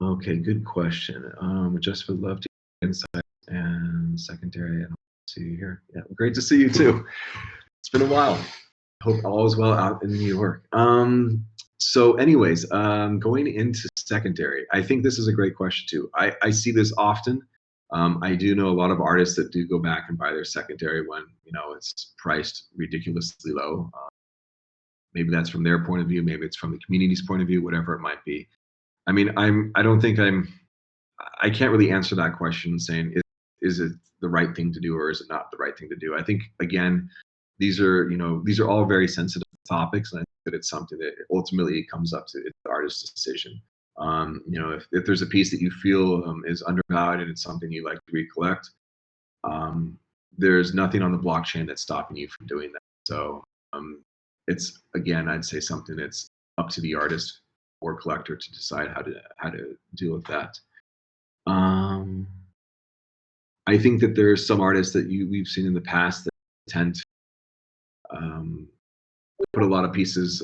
Okay, good question. Just would love to get insight and secondary, and see you here. Yeah, great to see you too. It's been a while. Hope all is well out in New York. So anyways, going into secondary, I think this is a great question too. I see this often. I do know a lot of artists that do go back and buy their secondary when, you know, it's priced ridiculously low. Maybe that's from their point of view, maybe it's from the community's point of view, whatever it might be. I mean, I don't think I can't really answer that question saying, is it the right thing to do or is it not the right thing to do? I think, again, these are all very sensitive topics, and I think that it's something that ultimately comes up to the artist's decision. You know, if there's a piece that you feel is undervalued and it's something you like to recollect, um, there's nothing on the blockchain that's stopping you from doing that. So um, it's, again, I'd say something that's up to the artist or collector to decide how to deal with that. Um, I think that there's some artists that we've seen in the past that tend to um, put a lot of pieces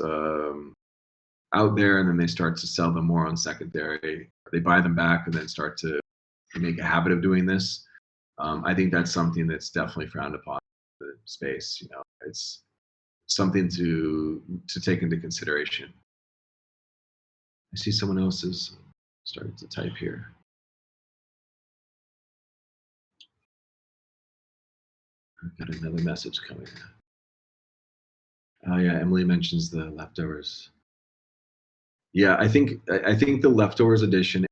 out there, and then they start to sell them more on secondary. They buy them back and then start to make a habit of doing this. I think that's something that's definitely frowned upon in the space. You know, it's something to take into consideration. I see someone else is starting to type here. I've got another message coming. Oh yeah, Emily mentions the leftovers. Yeah, I think the leftovers edition is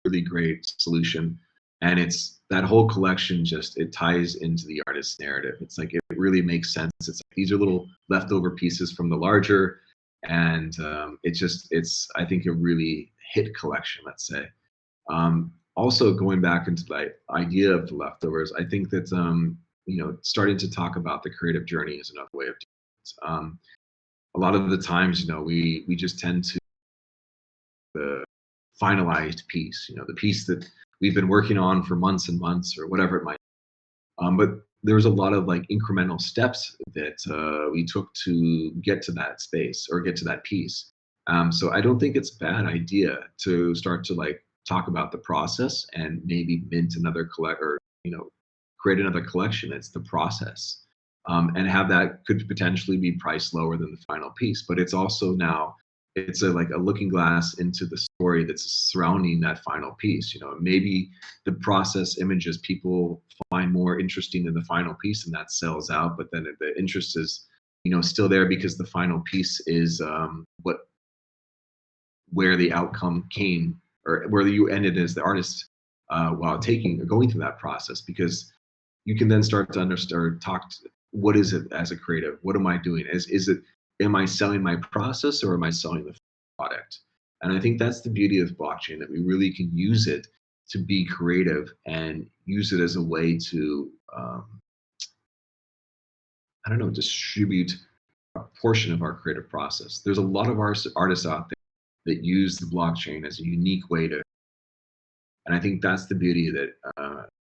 a really great solution, and it's that whole collection just it ties into the artist's narrative. It's like it really makes sense. It's like these are little leftover pieces from the larger, and it's I think a really hit collection. Let's say. Also, going back into the idea of the leftovers, I think that you know, starting to talk about the creative journey is another way of doing it. A lot of the times, you know, we just tend to the finalized piece, you know, the piece that we've been working on for months and months or whatever it might be. But there was a lot of like incremental steps that we took to get to that space or get to that piece. So I don't think it's a bad idea to start to like talk about the process and maybe mint another collect or, you know, create another collection. It's the process, and have that could potentially be priced lower than the final piece. But it's also now it's a like a looking glass into the story that's surrounding that final piece. You know, maybe the process images people find more interesting than the final piece, and that sells out. But then the interest is, you know, still there because the final piece is what where the outcome came or where you ended as the artist while taking or going through that process, because you can then start to understand talk to, what is it as a creative, what am I doing, is it, am I selling my process or am I selling the product? And I think that's the beauty of blockchain, that we really can use it to be creative and use it as a way to I don't know, distribute a portion of our creative process. There's a lot of artists out there that use the blockchain as a unique way to, and I think that's the beauty that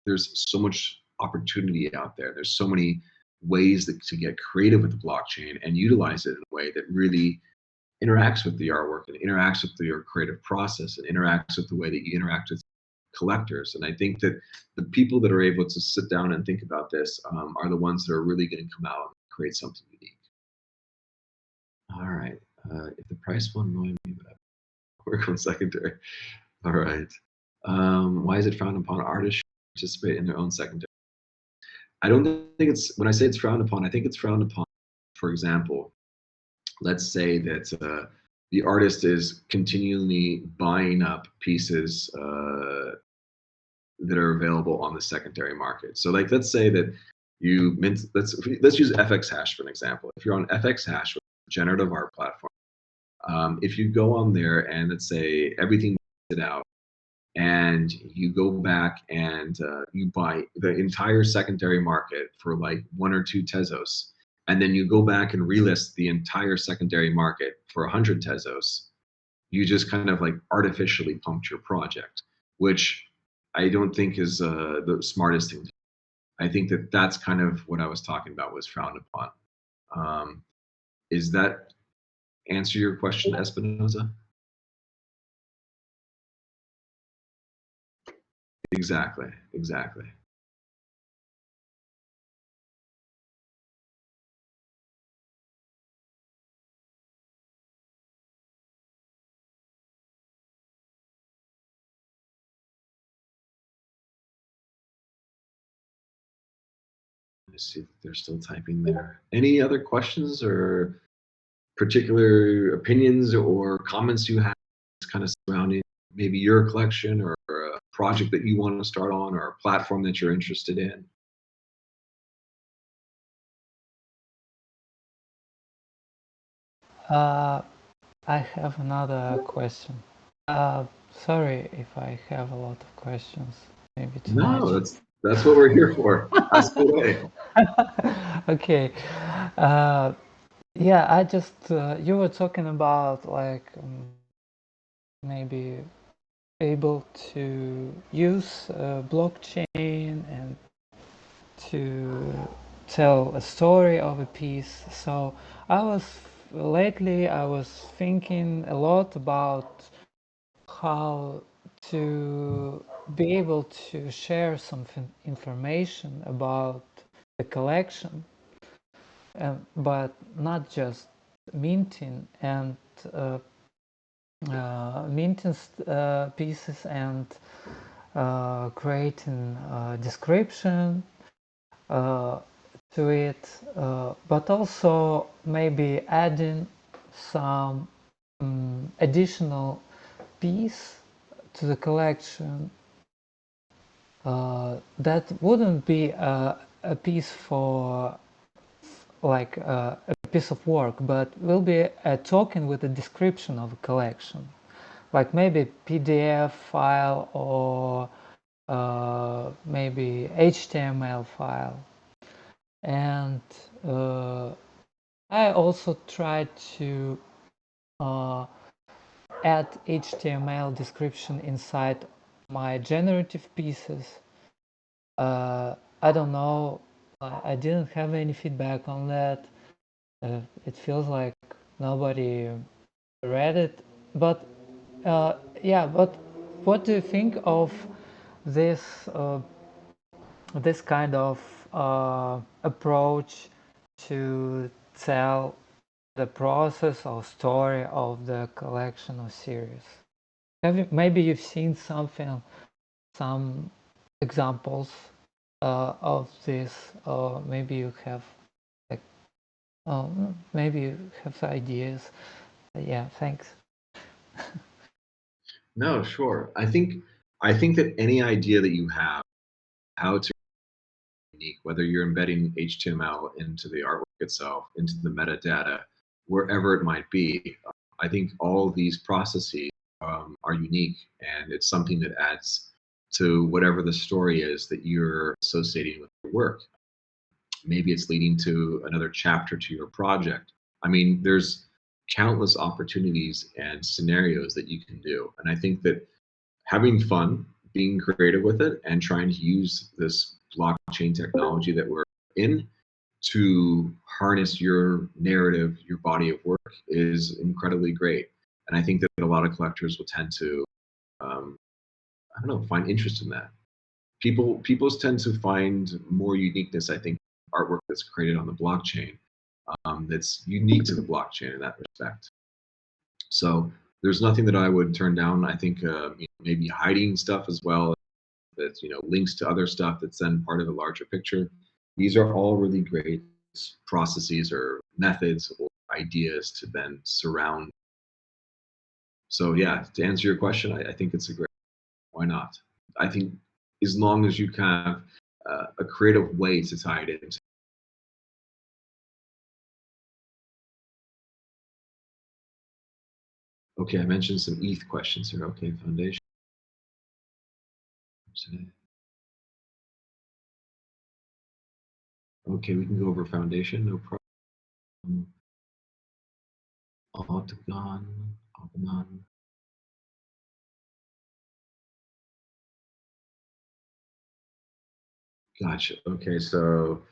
there's so much opportunity out there. There's so many ways to get creative with the blockchain and utilize it in a way that really interacts with the artwork and interacts with your creative process and interacts with the way that you interact with collectors. And I think that the people that are able to sit down and think about this are the ones that are really going to come out and create something unique. All right. If the price will annoy me, but I work on secondary. All right. Why is it frowned upon artists to participate in their own secondary? I don't think it's, when I say it's frowned upon, I think it's frowned upon, for example, let's say that the artist is continually buying up pieces that are available on the secondary market. So like, let's say that you mint, let's use FX Hash for an example. If you're on FX Hash, with a generative art platform, if you go on there and let's say everything is out, and you go back and you buy the entire secondary market for like 1 or 2 tezos, and then you go back and relist the entire secondary market for 100 tezos, you just kind of like artificially pumped your project, which I don't think is the smartest thing. I think that that's kind of what I was talking about was frowned upon. Um, is that answer your question, Espinoza? Exactly, exactly. Let's see if they're still typing there. Any other questions or particular opinions or comments you have kind of surrounding maybe your collection or a project that you want to start on or a platform that you're interested in? I have another question. Sorry if I have a lot of questions, maybe too much. No, that's what we're here for. Ask away. Okay. Yeah, I just you were talking about like maybe able to use blockchain and to tell a story of a piece. So lately I was thinking a lot about how to be able to share some information about the collection, but not just minting and minting pieces and creating a description to it, but also maybe adding some additional piece to the collection that wouldn't be a piece for like a piece of work, but will be a token with a description of a collection, like maybe PDF file or maybe HTML file. And I also tried to add HTML description inside my generative pieces. I don't know, I didn't have any feedback on that. It feels like nobody read it, but yeah, but what do you think of this this kind of approach to tell the process or story of the collection or series? Maybe you've seen some examples of this, or maybe you have like, maybe you have ideas. Yeah, thanks. No, sure. I think that any idea that you have how to unique, whether you're embedding HTML into the artwork itself, into the metadata, wherever it might be, I think all these processes are unique, and it's something that adds to whatever the story is that you're associating with your work. Maybe it's leading to another chapter to your project. I mean, there's countless opportunities and scenarios that you can do. And I think that having fun, being creative with it, and trying to use this blockchain technology that we're in to harness your narrative, your body of work is incredibly great. And I think that a lot of collectors will tend to, I don't know, find interest in that. People tend to find more uniqueness, I think, artwork that's created on the blockchain, that's unique to the blockchain in that respect. So there's nothing that I would turn down. I think maybe hiding stuff as well, that links to other stuff that's then part of a larger picture. These are all really great processes or methods or ideas to then surround. So yeah, to answer your question, I think it's a great. Why not? I think as long as you kind of a creative way to tie it into. Okay, I mentioned some ETH questions here. Okay, foundation. Okay, we can go over foundation, no problem. Octagon. Gotcha. Okay, so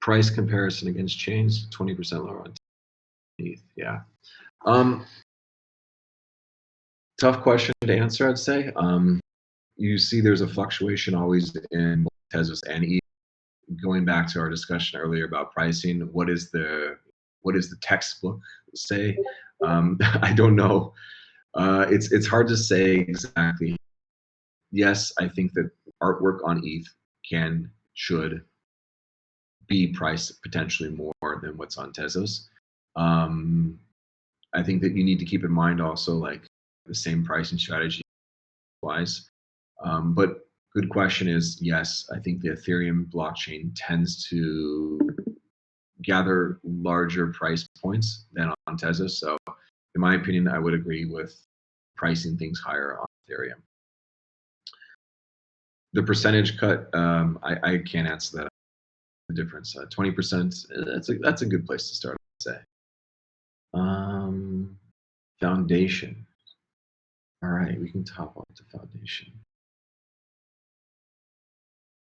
price comparison against chains, 20% lower on ETH. Yeah. Tough question to answer, I'd say. You see there's a fluctuation always in Tezos and ETH. Going back to our discussion earlier about pricing, what is the textbook say? I don't know. It's hard to say exactly. Yes, I think that artwork on ETH should be priced potentially more than what's on Tezos. I think that you need to keep in mind also like the same pricing strategy wise. But good question is, yes, I think the Ethereum blockchain tends to gather larger price points than on Tezos. So in my opinion, I would agree with pricing things higher on Ethereum. The percentage cut, I can't answer that. The difference, 20%. That's a good place to start, I'd say. Foundation. All right, we can top off the foundation.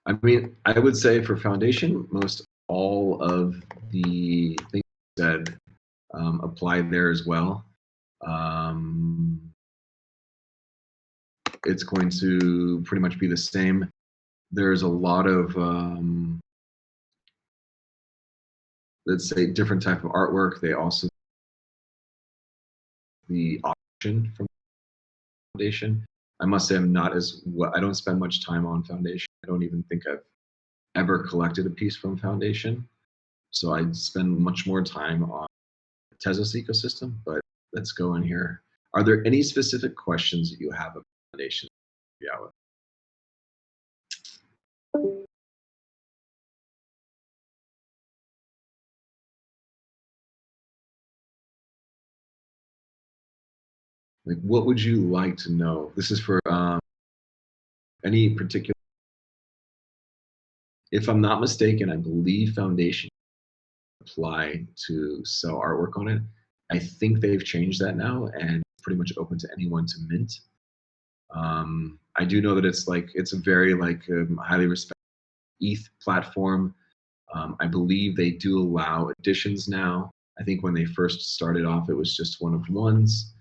I mean, I would say for foundation, most all of the things said apply there as well. It's going to pretty much be the same. There's a lot of let's say different type of artwork. They also the auction from foundation. I must say I'm not as well. I don't spend much time on foundation. I don't even think I've ever collected a piece from foundation. So I spend much more time on Tezos ecosystem. But let's go in here. Are there any specific questions that you have about foundation? Yeah. Like, what would you like to know? This is for any particular. If I'm not mistaken, I believe foundation apply to sell artwork on it. I think they've changed that now and pretty much open to anyone to mint. I do know that it's a very highly respected ETH platform. I believe they do allow additions now. I think when they first started off, it was just one of ones.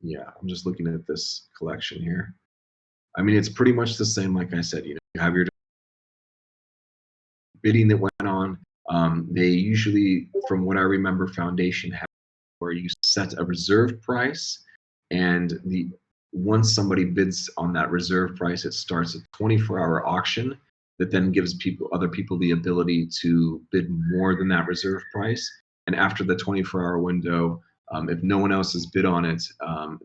Yeah, I'm just looking at this collection here. I mean, it's pretty much the same. Like I said, you have your bidding that went on. They usually, from what I remember, foundation had where you set a reserve price, and once somebody bids on that reserve price, it starts a 24-hour auction that then gives other people the ability to bid more than that reserve price. And after the 24-hour window, if no one else has bid on it,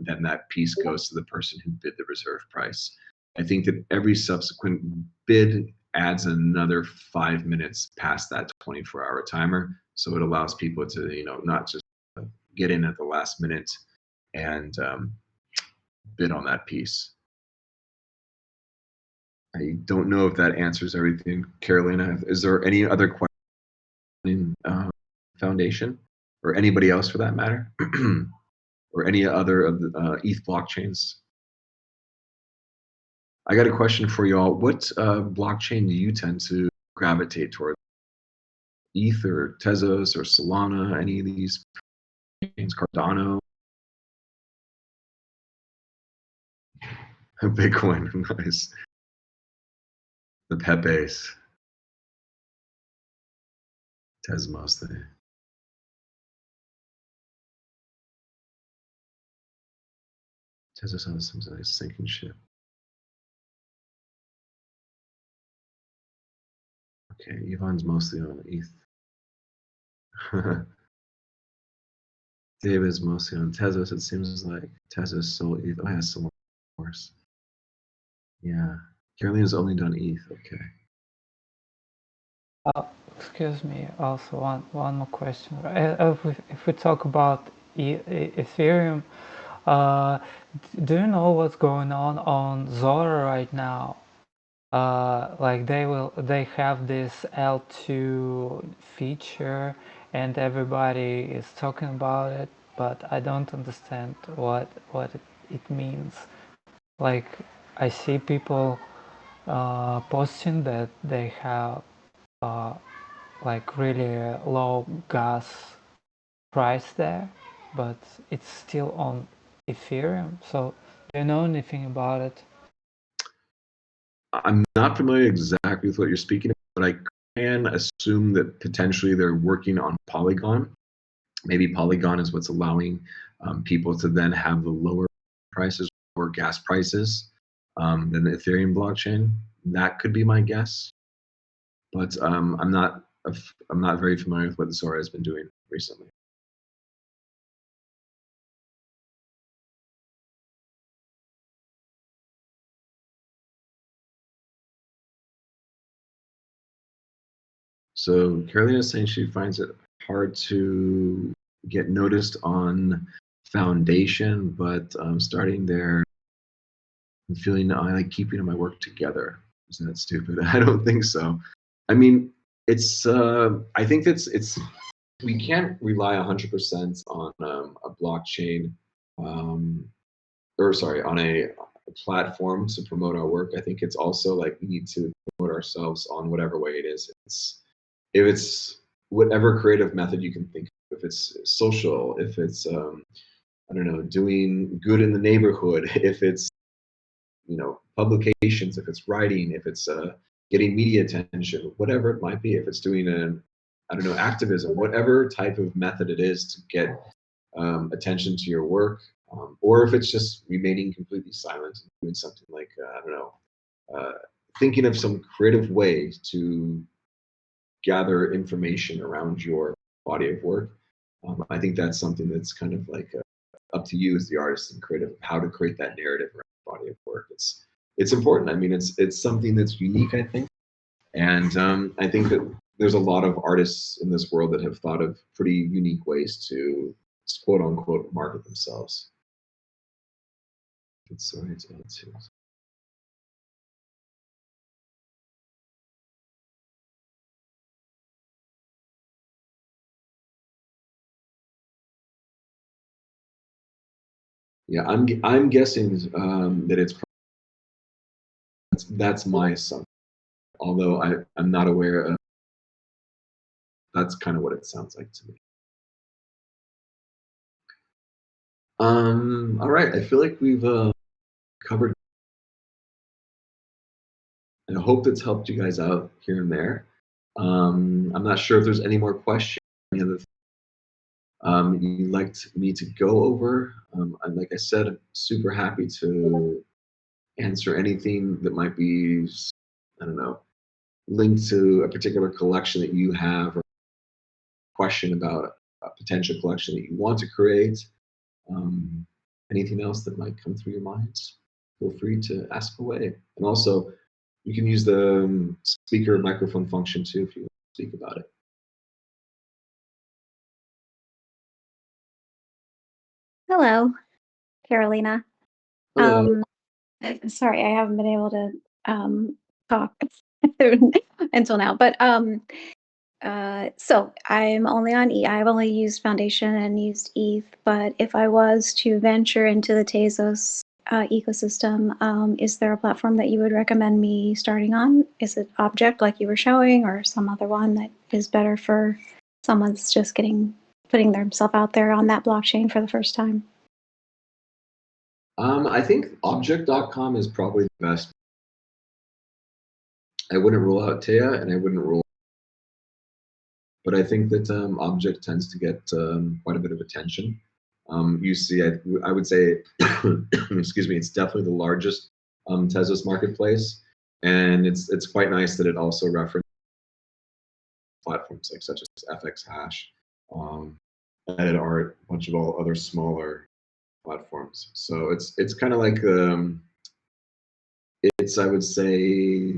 then that piece goes to the person who bid the reserve price. I think that every subsequent bid adds another 5 minutes past that 24-hour timer, so it allows people to not just get in at the last minute and bid on that piece. I don't know if that answers everything. Carolina, is there any other question foundation or anybody else for that matter? Or any other of the ETH blockchains? I got a question for y'all. What blockchain do you tend to gravitate toward? ETH or Tezos or Solana, any of these chains, Cardano? Bitcoin, nice. The Pepes. Tez mostly. Tezos has some nice sinking ship. Okay, Yvonne's mostly on ETH. David's mostly on Tezos. It seems like Tezos sold ETH. Oh, yeah, Solana, of course. Yeah, Carolina's only done ETH. Okay. Excuse me, also one more question. If we talk about Ethereum, do you know what's going on Zora right now? Like they have this L2 feature and everybody is talking about it, but I don't understand what it means. Like I see people posting that they have like really low gas price there, but it's still on Ethereum. So do you know anything about it? I'm not familiar exactly with what you're speaking of, but I can assume that potentially they're working on Polygon. Maybe Polygon is what's allowing people to then have the lower prices or gas prices than the Ethereum blockchain. That could be my guess. but I'm not very familiar with what Zora has been doing recently. So Carolina is saying she finds it hard to get noticed on Foundation, but starting there and feeling I like keeping my work together. Isn't that stupid? I don't think so. I mean, it's I think it's we can't rely 100% on a blockchain, or sorry, on a platform to promote our work. I think it's also like we need to promote ourselves on whatever way it is. If it's whatever creative method you can think of, if it's social, if it's I don't know, doing good in the neighborhood, if it's publications, if it's writing, if it's getting media attention, whatever it might be, if it's doing I don't know, activism, whatever type of method it is to get attention to your work, or if it's just remaining completely silent and doing something like I don't know, thinking of some creative way to gather information around your body of work. I think that's something that's kind of like up to you as the artist and creative, how to create that narrative around the body of work. It's important. I mean, it's something that's unique, I think, and I think that there's a lot of artists in this world that have thought of pretty unique ways to quote unquote market themselves. Sorry to add to. Yeah, I'm guessing that that's my assumption. Although I'm not aware of. That's kind of what it sounds like to me. All right, I feel like we've covered. And I hope it's helped you guys out here and there. I'm not sure if there's any more questions. Any other you'd like me to go over? And like I said, I'm super happy to answer anything that might be, I don't know, linked to a particular collection that you have, or question about a potential collection that you want to create. Um, Anything else that might come through your minds, feel free to ask away. And also, you can use the speaker microphone function too if you want to speak about it. Hello, Carolina. Hello. Sorry, I haven't been able to talk until now, but so I'm only on I've only used Foundation and used ETH, but if I was to venture into the Tezos ecosystem, is there a platform that you would recommend me starting on? Is it Object like you were showing, or some other one that is better for someone that's just putting themselves out there on that blockchain for the first time? I think object.com is probably the best. I wouldn't rule out Taya, and I wouldn't rule, but I think that Object tends to get quite a bit of attention. You see, I would say, excuse me, it's definitely the largest Tezos marketplace, and it's quite nice that it also references platforms like such as FX Hash, Edit Art, a bunch of all other smaller platforms. So it's kind of like it's, I would say,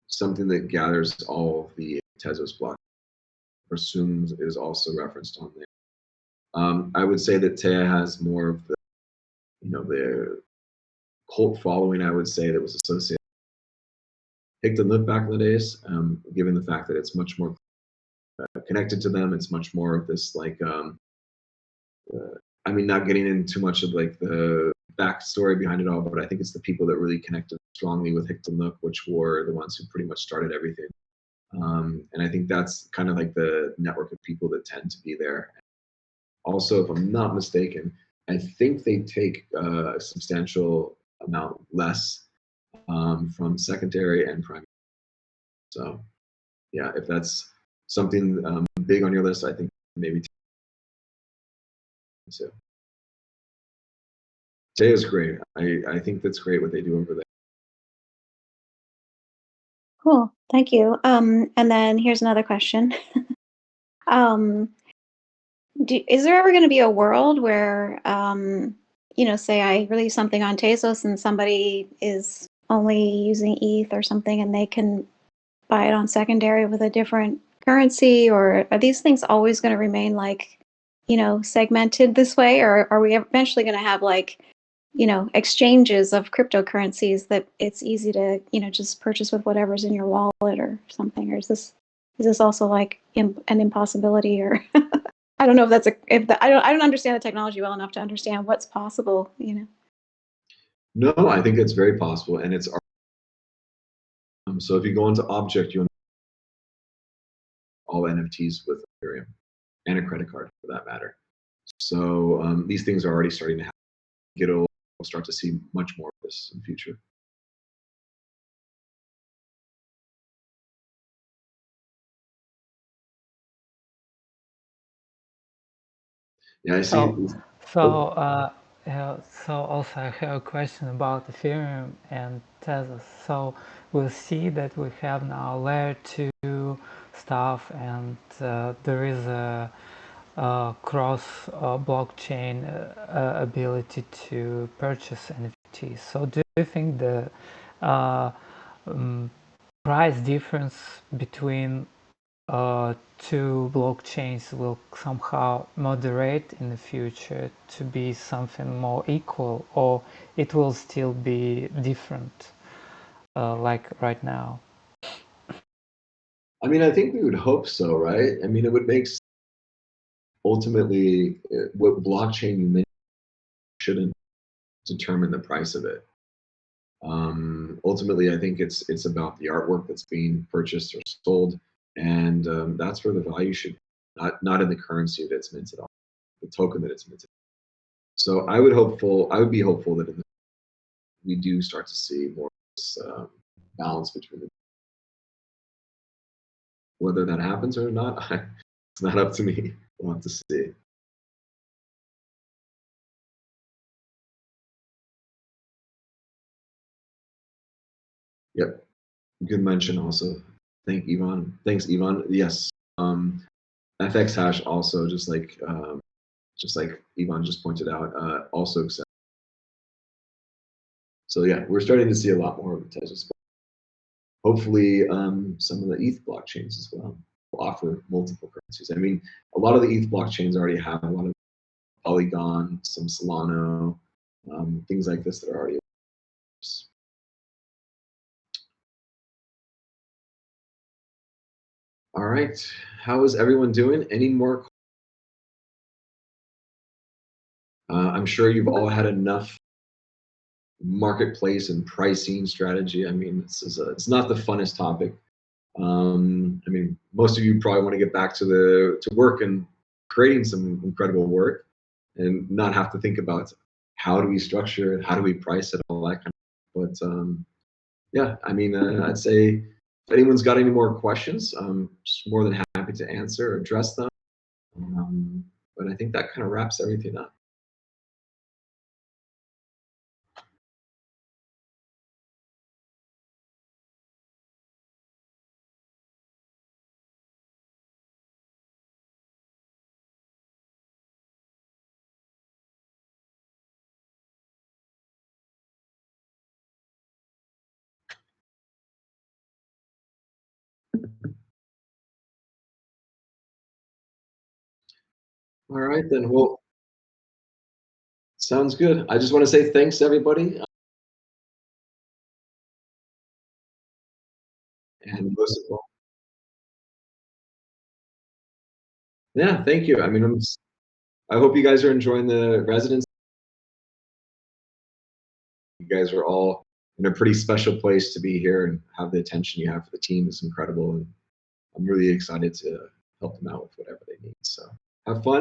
something that gathers all of the Tezos block, presumes is also referenced on there. I would say that Taya has more of the, the cult following, I would say, that was associated with Hickton Live back in the days, given the fact that it's much more connected to them. It's much more of this, like, I mean, not getting into too much of like the backstory behind it all, but I think it's the people that really connected strongly with Hickton Nook, which were the ones who pretty much started everything. And I think that's kind of like the network of people that tend to be there. Also, if I'm not mistaken, I think they take a substantial amount less from secondary and primary. So, yeah, if that's something big on your list, I think maybe too. Today is great. I think that's great what they do over there. Cool. Thank you. And then here's another question. Is there ever going to be a world where, say I release something on Tezos and somebody is only using ETH or something and they can buy it on secondary with a different currency, or are these things always going to remain like, segmented this way, or are we eventually going to have like, exchanges of cryptocurrencies that it's easy to, just purchase with whatever's in your wallet or something? Or is this also like an impossibility? Or I don't know if I don't understand the technology well enough to understand what's possible. No, I think it's very possible, and it's so if you go into object, you all NFTs with Ethereum and a credit card for that matter. So these things are already starting to happen. We'll start to see much more of this in the future. Yeah, I see. So also I have a question about Ethereum and Tezos. So we'll see that we have now layer 2 stuff, and there is a cross blockchain ability to purchase NFTs. So do you think the price difference between two blockchains will somehow moderate in the future to be something more equal, or it will still be different like right now? I mean, I think we would hope so, right? I mean, it would make ultimately what blockchain you mentioned shouldn't determine the price of it. Ultimately, I think it's about the artwork that's being purchased or sold, and that's where the value should not in the currency that it's minted on, the token that it's minted. So I would be hopeful that we do start to see more of this balance between the. Whether that happens or not, it's not up to me. We'll have to see. Yep. Good mention also. Thanks, Ivan. Yes. FX hash also, just like Ivan just pointed out, also accept. So yeah, we're starting to see a lot more of the Tezos. Hopefully, some of the ETH blockchains as well will offer multiple currencies. I mean, a lot of the ETH blockchains already have a lot of Polygon, some Solana, things like this that are already. All right, how is everyone doing? Any more? I'm sure you've all had enough marketplace and pricing strategy. I mean, it's not the funnest topic. I mean, most of you probably want to get back to work and creating some incredible work, and not have to think about how do we structure it, how do we price it, all that kind of. But yeah, I mean, I'd say if anyone's got any more questions, I'm just more than happy to answer or address them. But I think that kind of wraps everything up. All right, then. Well, sounds good. I just want to say thanks, everybody. And most of all, yeah, thank you. I mean, I hope you guys are enjoying the residency. You guys are all in a pretty special place to be here, and have the attention you have for the team is incredible. And I'm really excited to help them out with whatever they need. So have fun.